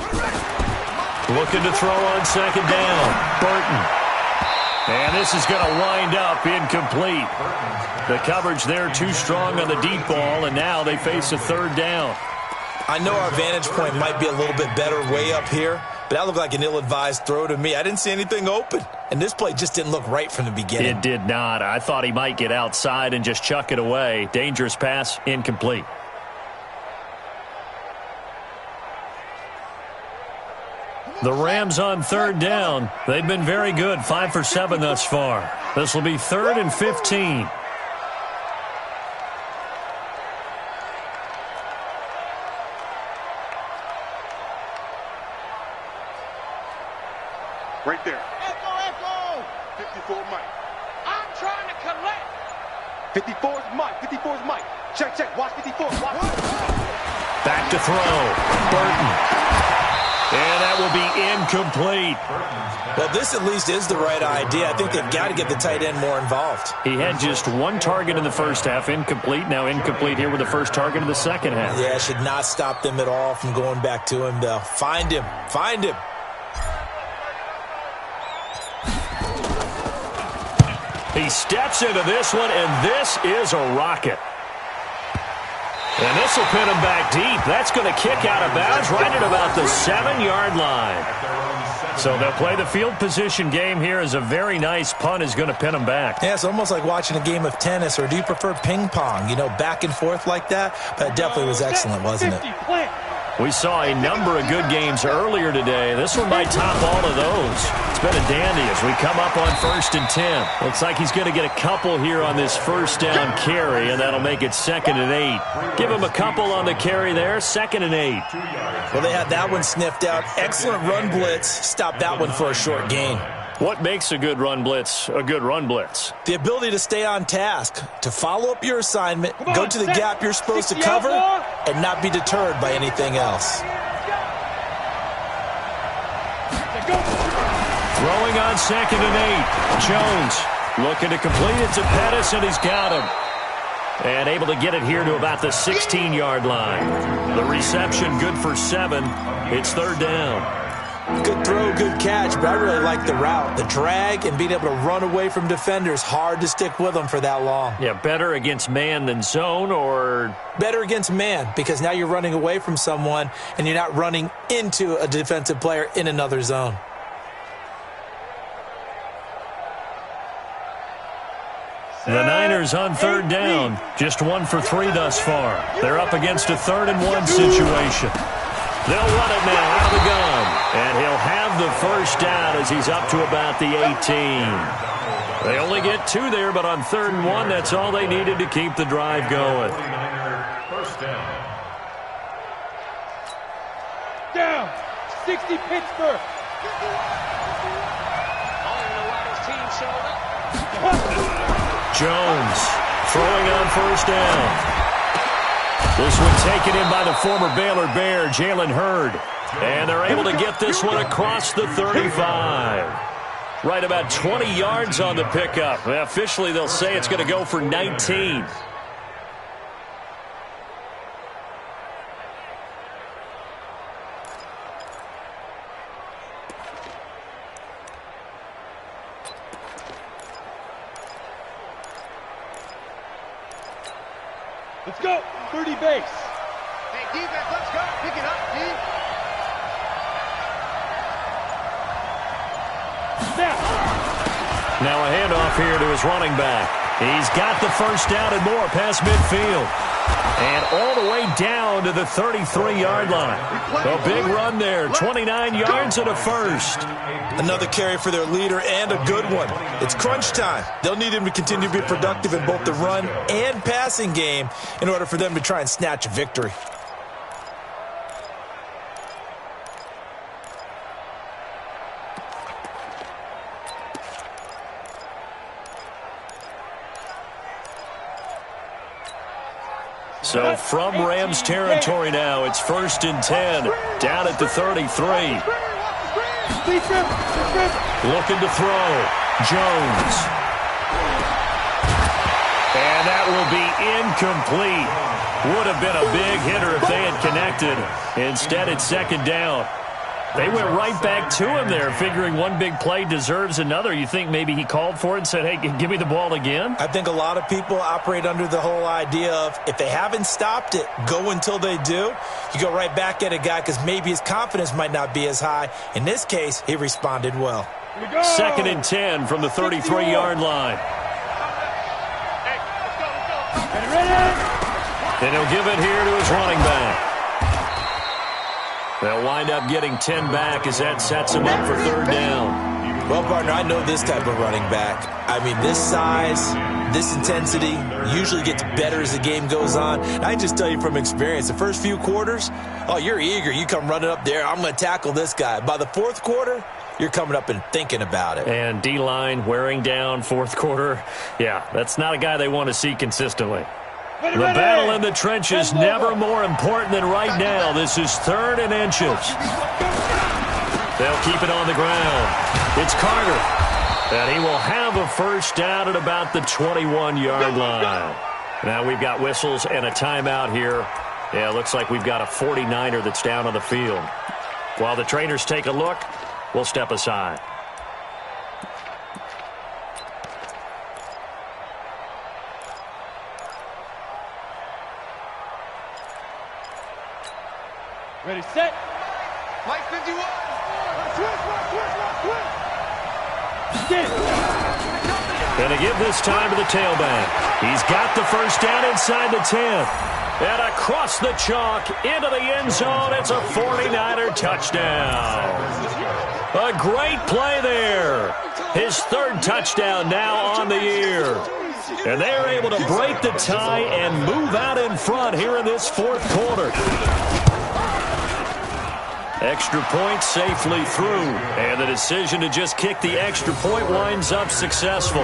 [SPEAKER 1] Looking to throw on second down. Burton. And this is going to wind up incomplete. The coverage there too strong on the deep ball, and now they face a third down.
[SPEAKER 3] I know our vantage point might be a little bit better way up here, but that looked like an ill-advised throw to me. I didn't see anything open, and this play just didn't look right from the beginning.
[SPEAKER 1] It did not. I thought he might get outside and just chuck it away. Dangerous pass, incomplete. The Rams on third down. They've been very good, 5 for 7 thus far. This will be 3rd and 15.
[SPEAKER 2] Right there. Echo. 54 Mike. I'm trying to collect. 54's Mike. 54's Mike. Check. Watch 54. Watch.
[SPEAKER 1] Back to throw. Burton. And that will be incomplete.
[SPEAKER 3] Well, this at least is the right idea. I think they've got to get the tight end more involved.
[SPEAKER 1] He had just one target in the first half, incomplete. Now incomplete here with the first target of the second half.
[SPEAKER 3] Yeah, should not stop them at all from going back to him, though. Find him.
[SPEAKER 1] He steps into this one, and this is a rocket. And this will pin him back deep. That's going to kick out of bounds right at about the 7-yard line. So they'll play the field position game here as a very nice punt is going to pin him back.
[SPEAKER 3] Yeah, it's almost like watching a game of tennis, or do you prefer ping pong? You know, back and forth like that? But it definitely was excellent, wasn't it?
[SPEAKER 1] We saw a number of good games earlier today. This one might top all of those. It's been a dandy as we come up on 1st and 10. Looks like he's going to get a couple here on this first down carry, and that'll make it 2nd and 8. Give him a couple on the carry there, 2nd and 8.
[SPEAKER 3] Well, they had that one sniffed out. Excellent run blitz. Stop that one for a short gain.
[SPEAKER 1] What makes a good run blitz a good run blitz?
[SPEAKER 3] The ability to stay on task, to follow up your assignment, go to the gap you're supposed to cover, and not be deterred by anything else.
[SPEAKER 1] Throwing on 2nd and 8. Jones looking to complete it to Pettis, and he's got him. And able to get it here to about the 16-yard line. The reception good for 7. It's 3rd down.
[SPEAKER 3] Good throw, good catch, but I really like the route. The drag and being able to run away from defenders, hard to stick with them for that long.
[SPEAKER 1] Yeah, better against man than zone, or?
[SPEAKER 3] Better against man, because now you're running away from someone and you're not running into a defensive player in another zone.
[SPEAKER 1] The Niners on 3rd down. Just 1 for 3 thus far. They're up against a 3rd and 1 situation. They'll run it now out of the gun. And he'll have the first down as he's up to about the 18. They only get 2 there, but on 3rd and 1, that's all they needed to keep the drive going.
[SPEAKER 4] First down.
[SPEAKER 5] Down. 60 Pittsburgh.
[SPEAKER 1] Jones throwing on first down. This one taken in by the former Baylor Bear, Jalen Hurd. And they're able to get this one across the 35. Right about 20 yards on the pickup. Officially, they'll say it's going to go for 19.
[SPEAKER 5] Let's go. 30 base.
[SPEAKER 2] Hey, defense, let's go. Pick it up, D.
[SPEAKER 5] Snap.
[SPEAKER 1] Now a handoff here to his running back. He's got the first down and more past midfield. And all the way down to the 33-yard line. A big run there, 29 yards and a first.
[SPEAKER 3] Another carry for their leader and a good one. It's crunch time. They'll need him to continue to be productive in both the run and passing game in order for them to try and snatch a victory.
[SPEAKER 1] So from Rams territory now, it's 1st and 10, down at the 33. Looking to throw. Jones. And that will be incomplete. Would have been a big hitter if they had connected. Instead, it's 2nd down. They went right back to him there, figuring one big play deserves another. You think maybe he called for it and said, hey, give me the ball again?
[SPEAKER 3] I think a lot of people operate under the whole idea of if they haven't stopped it, go until they do. You go right back at a guy because maybe his confidence might not be as high. In this case, he responded well.
[SPEAKER 1] 2nd and 10 from the 33-yard line. And he'll give it here to his running back. They'll wind up getting 10 back as that sets him up for 3rd down.
[SPEAKER 3] Well, partner, I know this type of running back. I mean, this size, this intensity usually gets better as the game goes on. And I just tell you from experience, the first few quarters, oh, you're eager. You come running up there, I'm going to tackle this guy. By the 4th quarter, you're coming up and thinking about it.
[SPEAKER 1] And D-line wearing down 4th quarter. Yeah, that's not a guy they want to see consistently. The battle in the trenches never more important than right now. This is 3rd and inches. They'll keep it on the ground. It's Carter. And he will have a first down at about the 21-yard line. Now we've got whistles and a timeout here. Yeah, it looks like we've got a 49er that's down on the field. While the trainers take a look, we'll step aside.
[SPEAKER 5] Ready, set.
[SPEAKER 2] Mike 51.
[SPEAKER 1] Going to give this time to the tailback. He's got the first down inside the 10. And across the chalk into the end zone. It's a 49er touchdown. A great play there. His 3rd touchdown now on the year. And they're able to break the tie and move out in front here in this 4th quarter. Extra point safely through. And the decision to just kick the extra point winds up successful.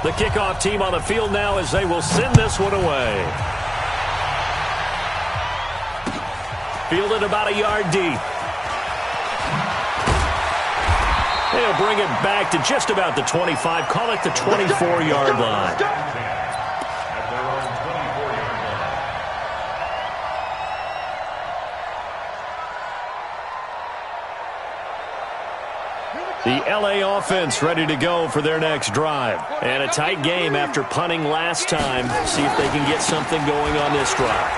[SPEAKER 1] The kickoff team on the field now as they will send this one away. Fielded about a yard deep. They'll bring it back to just about the 25. Call it the 24-yard line.
[SPEAKER 4] At their own 24-yard line.
[SPEAKER 1] The LA offense ready to go for their next drive. And a tight game after punting last time. See if they can get something going on this drive.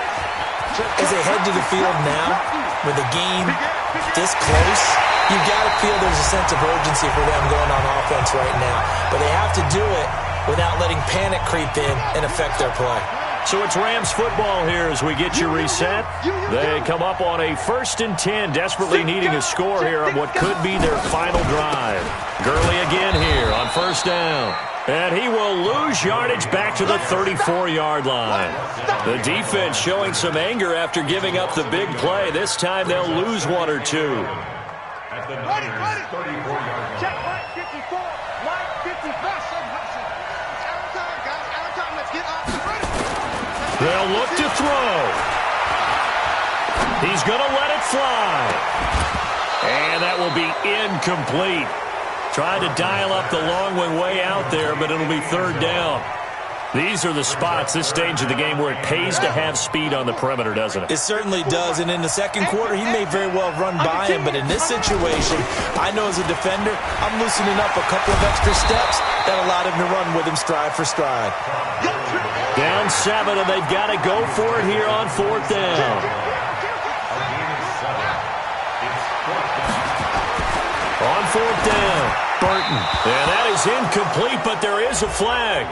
[SPEAKER 3] As they head to the field now, with the game this close, you've got to feel there's a sense of urgency for them going on offense right now. But they have to do it without letting panic creep in and affect their play.
[SPEAKER 1] So it's Rams football here as we get you reset. They come up on a 1st and 10, desperately needing a score here on what could be their final drive. Gurley again here on 1st down. And he will lose yardage back to the 34-yard line. The defense showing some anger after giving up the big play. This time they'll lose 1 or 2.
[SPEAKER 4] At the Niners' 34-yard line.
[SPEAKER 2] Check line 54, line 50. Out of time, let's get off the running.
[SPEAKER 1] They'll look to throw. He's going to let it fly. And that will be incomplete. Tried to dial up the long one way out there, but it'll be 3rd down. These are the spots, this stage of the game, where it pays to have speed on the perimeter, doesn't it?
[SPEAKER 3] It certainly does, and in the second quarter, he may very well run by him, but in this situation, I know as a defender, I'm loosening up a couple of extra steps that allowed him to run with him stride for stride.
[SPEAKER 1] Down 7, and they've got to go for it here on 4th down. On 4th down, Burton. And that is incomplete, but there is a flag.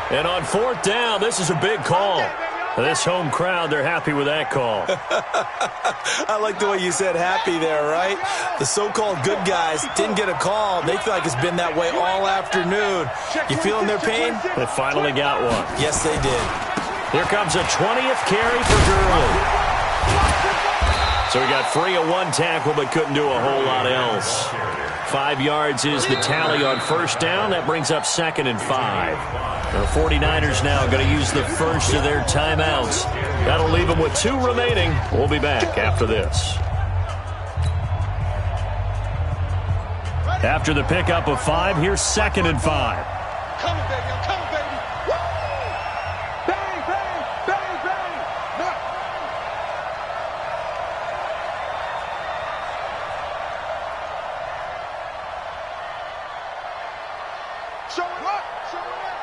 [SPEAKER 1] And on 4th down, this is a big call. This home crowd, they're happy with that call.
[SPEAKER 3] I like the way you said happy there, right? The so-called good guys didn't get a call. They feel like it's been that way all afternoon. You feeling their pain?
[SPEAKER 1] They finally got one.
[SPEAKER 3] Yes, they did.
[SPEAKER 1] Here comes a 20th carry for Gurley. So he got free of 1 tackle, but couldn't do a whole lot else. 5 yards is the tally on 1st down. That brings up 2nd and 5. The 49ers now going to use the first of their timeouts. That'll leave them with 2 remaining. We'll be back after this. After the pickup of 5, here's 2nd and 5.
[SPEAKER 2] Coming, baby, I'm coming, baby. Woo! Bang, bang, bang, bang. No. Show it up, show it up.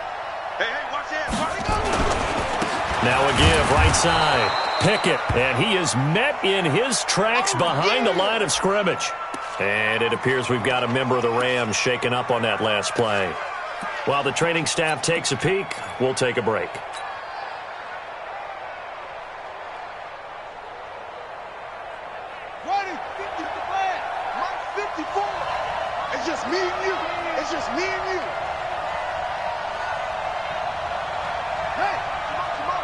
[SPEAKER 2] Hey, watch it.
[SPEAKER 1] Now a give, right side. Pickett, and he is met in his tracks behind the line of scrimmage. And it appears we've got a member of the Rams shaken up on that last play. While the training staff takes a peek, we'll take a break.
[SPEAKER 2] Ready? 50 the flag. Mike 54. It's just me and you. It's just me and you. Hey, come on.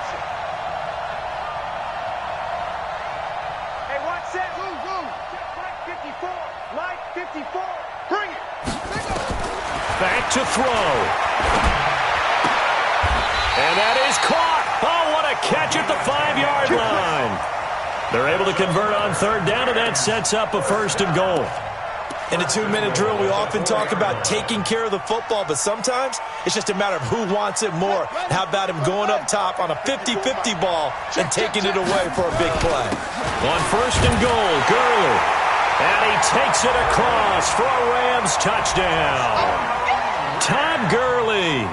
[SPEAKER 2] Hey, watch that. Check Mike 54. Mike 54. Bring it.
[SPEAKER 1] Back to throw. And that is caught. Oh, what a catch at the 5-yard line. They're able to convert on 3rd down, and that sets up a 1st and goal.
[SPEAKER 3] In a 2-minute drill, we often talk about taking care of the football, but sometimes it's just a matter of who wants it more. How about him going up top on a 50-50 ball and taking it away for a big play?
[SPEAKER 1] On 1st and goal, Gurley. And he takes it across for a Rams touchdown. Todd Gurley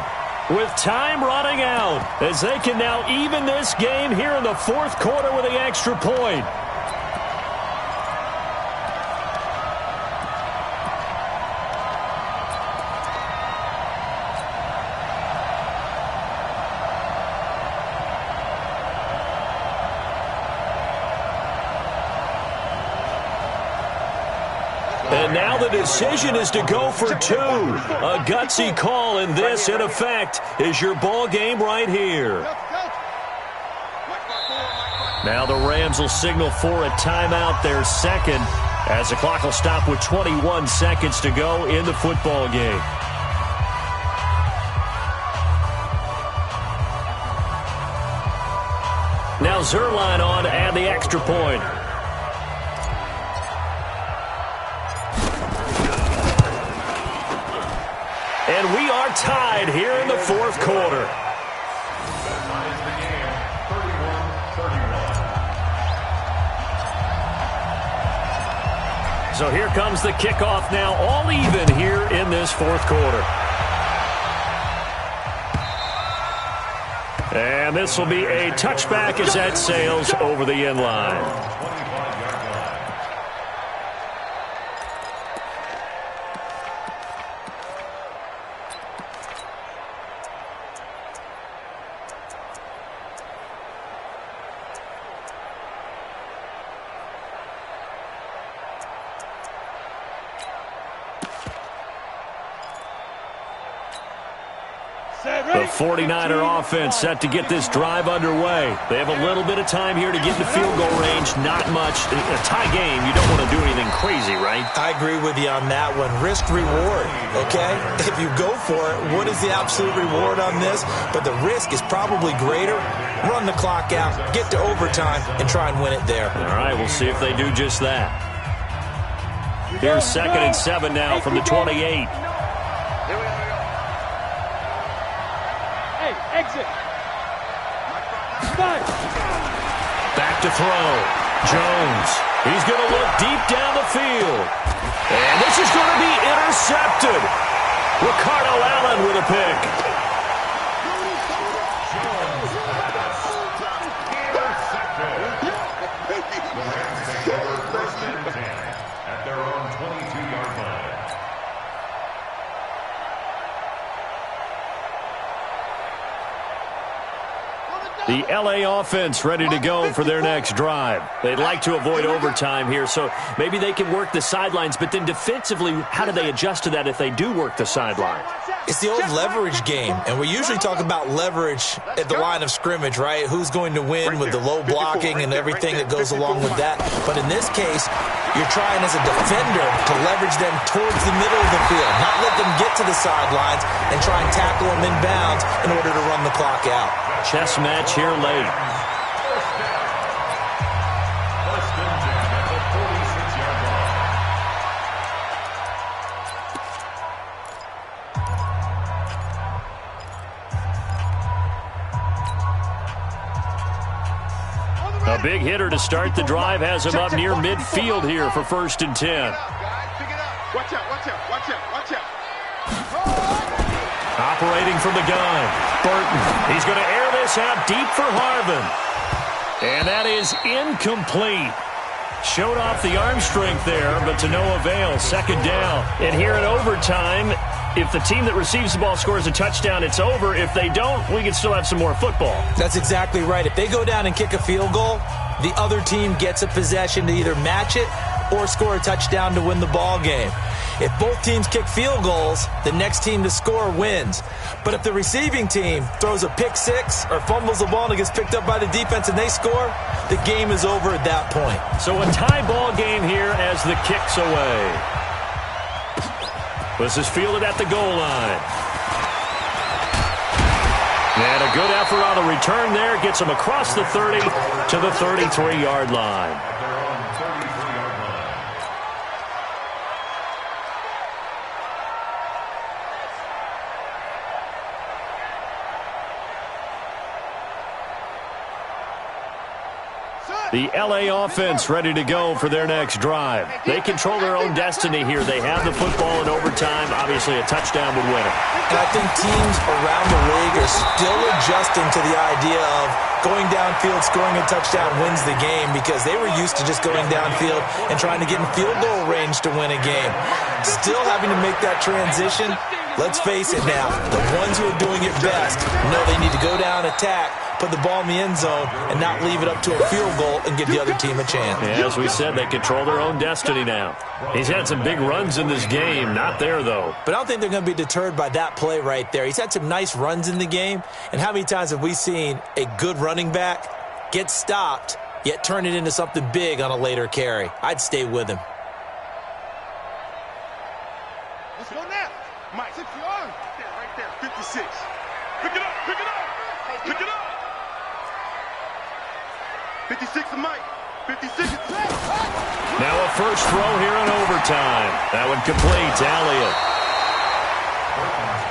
[SPEAKER 1] with time running out as they can now even this game here in the 4th quarter with the extra point. And now the decision is to go for 2. A gutsy call, and this, in effect, is your ball game right here. Now the Rams will signal for a timeout, their 2nd, as the clock will stop with 21 seconds to go in the football game. Now Zerline on to add the extra point. And we are tied here in the fourth quarter.
[SPEAKER 4] That ties the game, 31-31.
[SPEAKER 1] So here comes the kickoff now, all even here in this fourth quarter. And this will be a touchback as that sails over the end line.
[SPEAKER 4] 25-yard line.
[SPEAKER 1] The 49er offense set to get this drive underway. They have a little bit of time here to get into field goal range. Not much. A tie game, you don't want to do anything crazy, right?
[SPEAKER 3] I agree with you on that one. Risk reward, okay? If you go for it, what is the absolute reward on this? But the risk is probably greater. Run the clock out, get to overtime, and try and win it there.
[SPEAKER 1] All right, we'll see if they do just that. Here's 2nd and 7 now from the 28.
[SPEAKER 5] Exit. Back
[SPEAKER 1] to throw. Jones. He's going to look deep down the field. And this is going to be intercepted. Ricardo Allen with a pick.
[SPEAKER 4] First and 10 at their own 22-yard line.
[SPEAKER 1] The L.A. offense ready to go for their next drive. They'd like to avoid overtime here, so maybe they can work the sidelines, but then defensively, how do they adjust to that if they do work the sideline?
[SPEAKER 3] It's the old leverage game, and we usually talk about leverage at the line of scrimmage, right? Who's going to win with the low blocking and everything that goes along with that. But in this case, you're trying as a defender to leverage them towards the middle of the field, not let them get to the sidelines and try and tackle them inbounds in order to run the clock out.
[SPEAKER 1] Chess match here late.
[SPEAKER 4] First and 10 at the 46-yard line.
[SPEAKER 1] A big hitter to start the drive has him up near midfield here for 1st and 10.
[SPEAKER 2] Pick it up. Watch out, watch out, watch out, watch out.
[SPEAKER 1] Operating from the gun, Burton. He's going to air this out deep for Harvin. And that is incomplete. Showed off the arm strength there, but to no avail. 2nd down. And here in overtime, if the team that receives the ball scores a touchdown, it's over. If they don't, we can still have some more football.
[SPEAKER 3] That's exactly right. If they go down and kick a field goal, the other team gets a possession to either match it or score a touchdown to win the ball game. If both teams kick field goals, the next team to score wins. But if the receiving team throws a pick six or fumbles the ball and it gets picked up by the defense and they score, the game is over at that point.
[SPEAKER 1] So a tie ball game here as the kick's away. This is fielded at the goal line. And a good effort on the return there. Gets him across the 30 to the 33-yard line. The L.A. offense ready to go for their next drive. They control their own destiny here. They have the football in overtime. Obviously, a touchdown would win it.
[SPEAKER 3] And I think teams around the league are still adjusting to the idea of going downfield, scoring a touchdown wins the game, because they were used to just going downfield and trying to get in field goal range to win a game. Still having to make that transition. Let's face it now, the ones who are doing it best know they need to go down, attack, put the ball in the end zone, and not leave it up to a field goal and give the other team a chance.
[SPEAKER 1] Yeah, as we said, they control their own destiny now. He's had some big runs in this game. Not there, though.
[SPEAKER 3] But I don't think they're going to be deterred by that play right there. He's had some nice runs in the game, and how many times have we seen a good running back get stopped, yet turn it into something big on a later carry? I'd stay with him.
[SPEAKER 2] Let's go now. Mike, 6 yards. Right there, 56. Pick it up, pick it up. Pick it up. 56 to Mike. 56 is
[SPEAKER 1] Now a first throw here in overtime. That one complete. Elliott.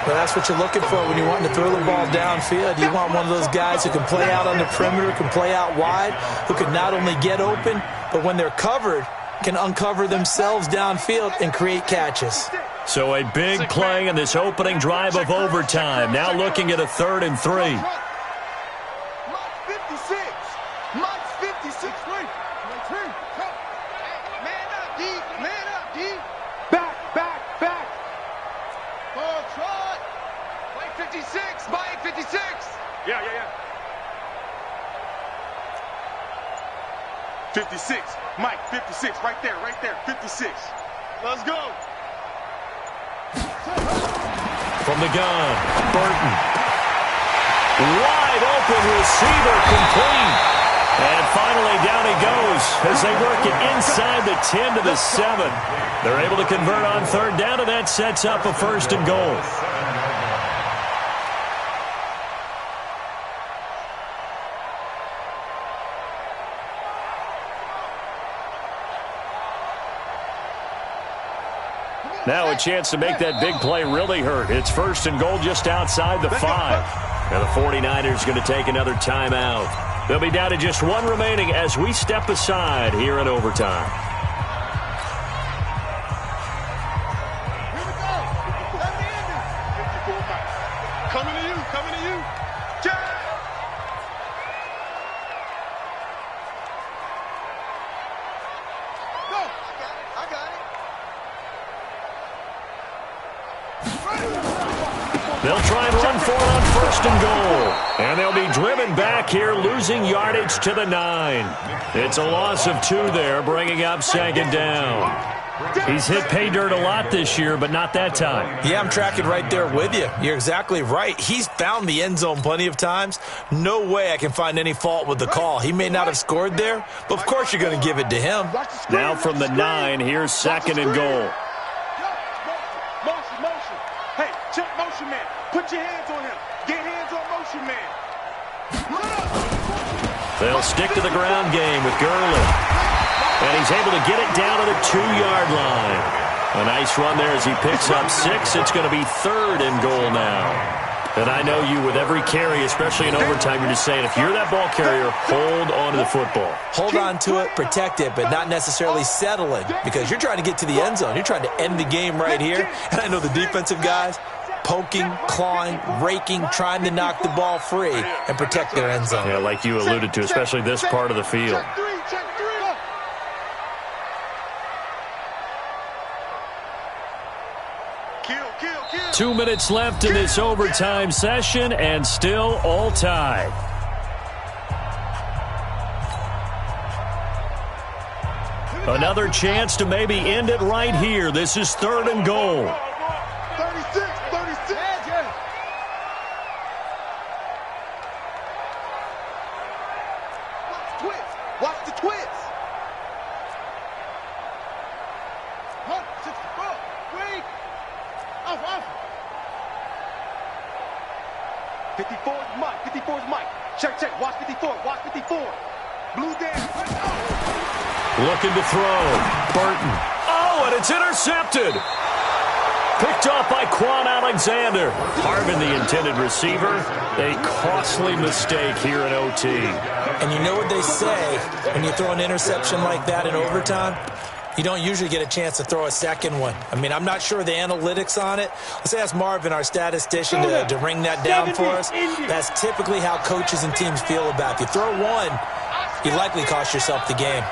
[SPEAKER 3] Well, that's what you're looking for when you're wanting to throw the ball downfield. You want one of those guys who can play out on the perimeter, can play out wide, who can not only get open, but when they're covered, can uncover themselves downfield and create catches.
[SPEAKER 1] So a big play in this opening drive of overtime. Now looking at a 3rd and 3.
[SPEAKER 2] Mike's 56. Mike's 56. Wait. Man up, D. Man up, D. Back. Ball trot. Mike 56. Mike 56. Yeah. 56. Mike 56. Right there. 56. Let's go.
[SPEAKER 1] From the gun, Burton. Wide open receiver, complete. And finally down he goes as they work it inside the 10 to the 7. They're able to convert on 3rd down, and that sets up a 1st and goal. Now a chance to make that big play really hurt. It's 1st and goal just outside the 5. And the 49ers going to take another timeout. They'll be down to just 1 remaining as we step aside here in overtime.
[SPEAKER 2] Here we go. Let me in this. 54 Mike. Coming to you. Jack. Go. I got it.
[SPEAKER 1] They'll try and run for it on 1st and goal. And they'll be driven back here, losing yardage to the 9. It's a loss of 2 there, bringing up 2nd down. He's hit pay dirt a lot this year, but not that time.
[SPEAKER 3] Yeah, I'm tracking right there with you. You're exactly right. He's found the end zone plenty of times. No way I can find any fault with the call. He may not have scored there, but of course you're going to give it to him.
[SPEAKER 1] Now from the 9, here's 2nd and goal.
[SPEAKER 2] Motion. Hey, check motion man. Put your hands on him. Get hands on motion man.
[SPEAKER 1] They'll stick to the ground game with Gurley. And he's able to get it down to the 2-yard line. A nice run there as he picks up 6. It's going to be 3rd and goal now. And I know you, with every carry, especially in overtime, you're just saying, if you're that ball carrier, hold on to the football.
[SPEAKER 3] Hold on to it, protect it, but not necessarily settle it, because you're trying to get to the end zone. You're trying to end the game right here. And I know the defensive guys, poking, clawing, raking, trying to knock the ball free and protect their end zone.
[SPEAKER 1] Yeah, like you alluded to, especially this part of the field.
[SPEAKER 2] Check 3.
[SPEAKER 1] 2 minutes left in this overtime session, and still all tied. Another chance to maybe end it right here. This is 3rd and goal.
[SPEAKER 2] 36. Watch the twist. 64. Wait. Off. 54's Mike. Check. Watch 54. Blue down.
[SPEAKER 1] Looking to throw. Burton. Oh, and it's intercepted. Picked off by Quan Alexander. Harvin, the intended receiver. A costly mistake here in OT.
[SPEAKER 3] And you know what they say when you throw an interception like that in overtime? You don't usually get a chance to throw a second one. I mean, I'm not sure the analytics on it. Let's ask Marvin, our statistician, to ring that down for us. That's typically how coaches and teams feel about it. If you throw one, you likely cost yourself the game.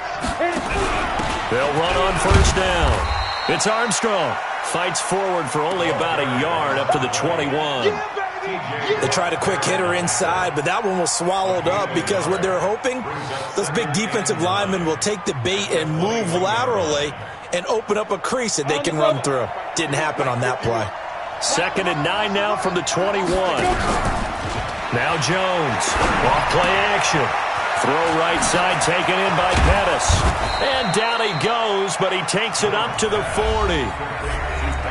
[SPEAKER 1] They'll run on 1st down. It's Armstrong. Fights forward for only about a yard up to the 21.
[SPEAKER 3] They tried a quick hitter inside, but that one was swallowed up because what they're hoping, those big defensive linemen will take the bait and move laterally and open up a crease that they can run through. Didn't happen on that play.
[SPEAKER 1] 2nd and 9 now from the 21. Now Jones. Off play action. Throw right side taken in by Pettis. And down he goes, but he takes it up to the 40.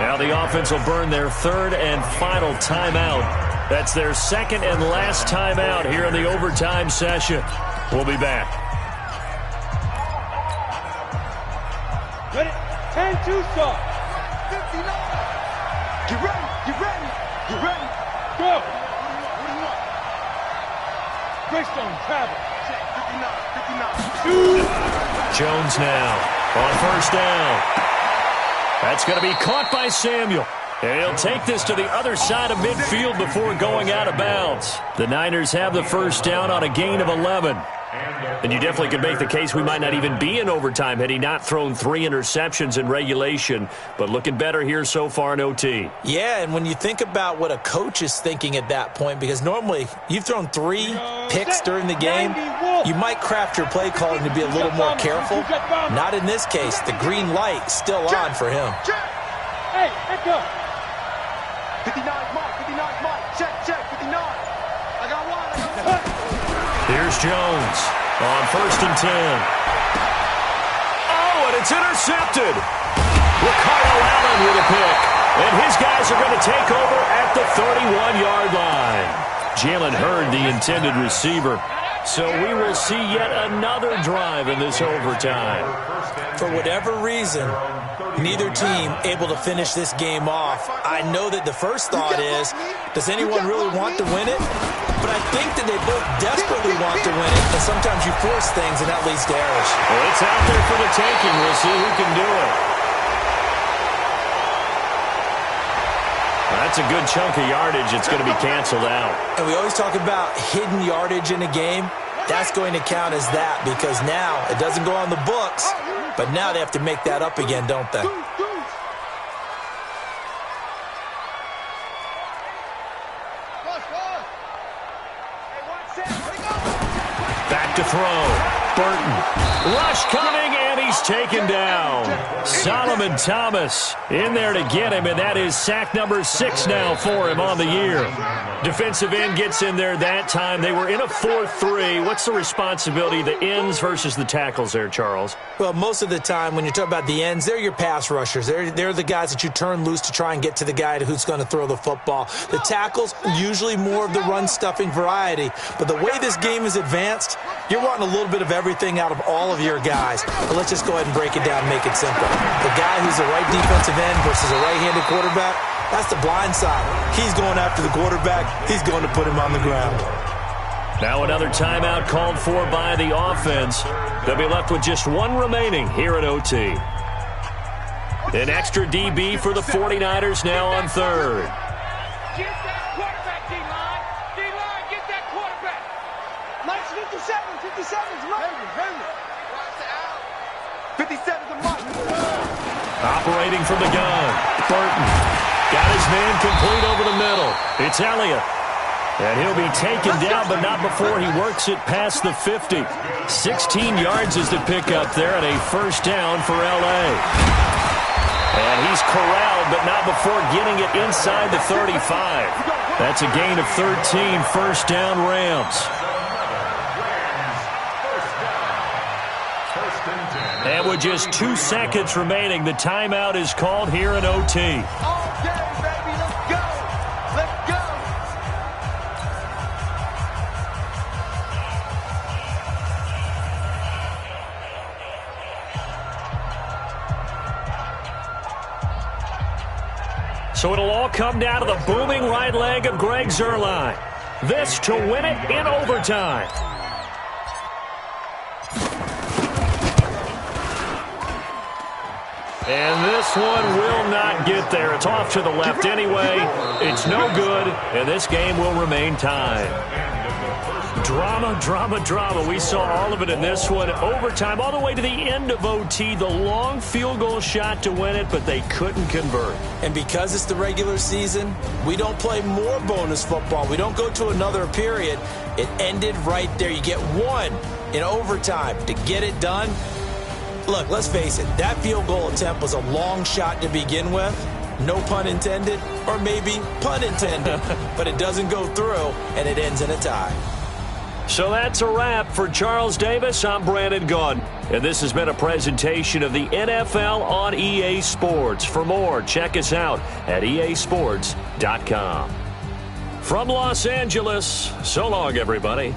[SPEAKER 1] Now the offense will burn their 3rd and final timeout. That's their 2nd and last timeout here in the overtime session. We'll be back.
[SPEAKER 5] Ready? 10-2 stop.
[SPEAKER 2] 59. Get ready. You ready?
[SPEAKER 5] Go.
[SPEAKER 2] What do you want?
[SPEAKER 5] Greystone, travel.
[SPEAKER 2] Check, 59, 59.
[SPEAKER 1] Jones now on first down. That's going to be caught by Samuel. And he'll take this to the other side of midfield before going out of bounds. The Niners have the first down on a gain of 11. And you definitely could make the case we might not even be in overtime had he not thrown 3 interceptions in regulation. But looking better here so far in OT.
[SPEAKER 3] Yeah, and when you think about what a coach is thinking at that point, because normally you've thrown 3 picks during the game, you might craft your play calling to be a little more careful. Not in this case. The green light still on for him.
[SPEAKER 5] Hey, let go.
[SPEAKER 2] 59 Mike, 59 Mike. Check, 59. I got one.
[SPEAKER 1] Here's Jones on first and 10. Oh, and it's intercepted. Ricardo Allen with a pick. And his guys are going to take over at the 31-yard line. Jalen Hurd, the intended receiver. So we will see yet another drive in this overtime.
[SPEAKER 3] For whatever reason, neither team able to finish this game off. I know that the first thought is, does anyone really want to win it? But I think that they both desperately want to win it, and sometimes you force things, and that leads to errors.
[SPEAKER 1] Well, it's out there for the taking. We'll see who can do it. That's a good chunk of yardage. It's going to be canceled out.
[SPEAKER 3] And we always talk about hidden yardage in a game. That's going to count as that, because now it doesn't go on the books, but now they have to make that up again, don't they?
[SPEAKER 1] Back to throw. Burton. Rush coming, and he's taken down. Solomon Thomas in there to get him, and that is sack number 6 now for him on the year. Defensive end gets in there that time. They were in a 4-3. What's the responsibility of the ends versus the tackles there, Charles?
[SPEAKER 3] Well, most of the time when you talk about the ends, they're your pass rushers. They're the guys that you turn loose to try and get to the guy who's going to throw the football. The tackles, usually more of the run-stuffing variety. But the way this game is advanced, you're wanting a little bit of everything out of all of your guys. But let's just go ahead and break it down and make it simple. The guy who's a right defensive end versus a right-handed quarterback, that's the blind side. He's going after the quarterback. He's going to put him on the ground.
[SPEAKER 1] Now another timeout called for by the offense. They'll be left with just 1 remaining here at OT. An extra DB for the 49ers now on third.
[SPEAKER 5] Get that quarterback, D-line. D-line, get that quarterback.
[SPEAKER 2] Nice 57's Mike. 57's a Mike.
[SPEAKER 1] Operating from the gun. Burton got his man complete over the middle. It's Elliott. And he'll be taken down, but not before he works it past the 50. 16 yards is the pickup there, and a first down for L.A. And he's corralled, but not before getting it inside the 35. That's a gain of 13, first down Rams. And with just 2 seconds remaining, the timeout is called here in OT.
[SPEAKER 2] All day, baby. Let's go. Let's go.
[SPEAKER 1] So it'll all come down to the booming right leg of Greg Zuerlein. This to win it in overtime. And this one will not get there. It's off to the left anyway. It's no good, and this game will remain tied. Drama, drama, drama. We saw all of it in this one. Overtime all the way to the end of OT. The long field goal shot to win it, but they couldn't convert.
[SPEAKER 3] And because it's the regular season, we don't play more bonus football. We don't go to another period. It ended right there. You get 1 in overtime to get it done. Look, let's face it, that field goal attempt was a long shot to begin with. No pun intended, or maybe pun intended. But it doesn't go through, and it ends in a tie.
[SPEAKER 1] So that's a wrap for Charles Davis. I'm Brandon Gaudin, and this has been a presentation of the NFL on EA Sports. For more, check us out at easports.com. From Los Angeles, so long, everybody.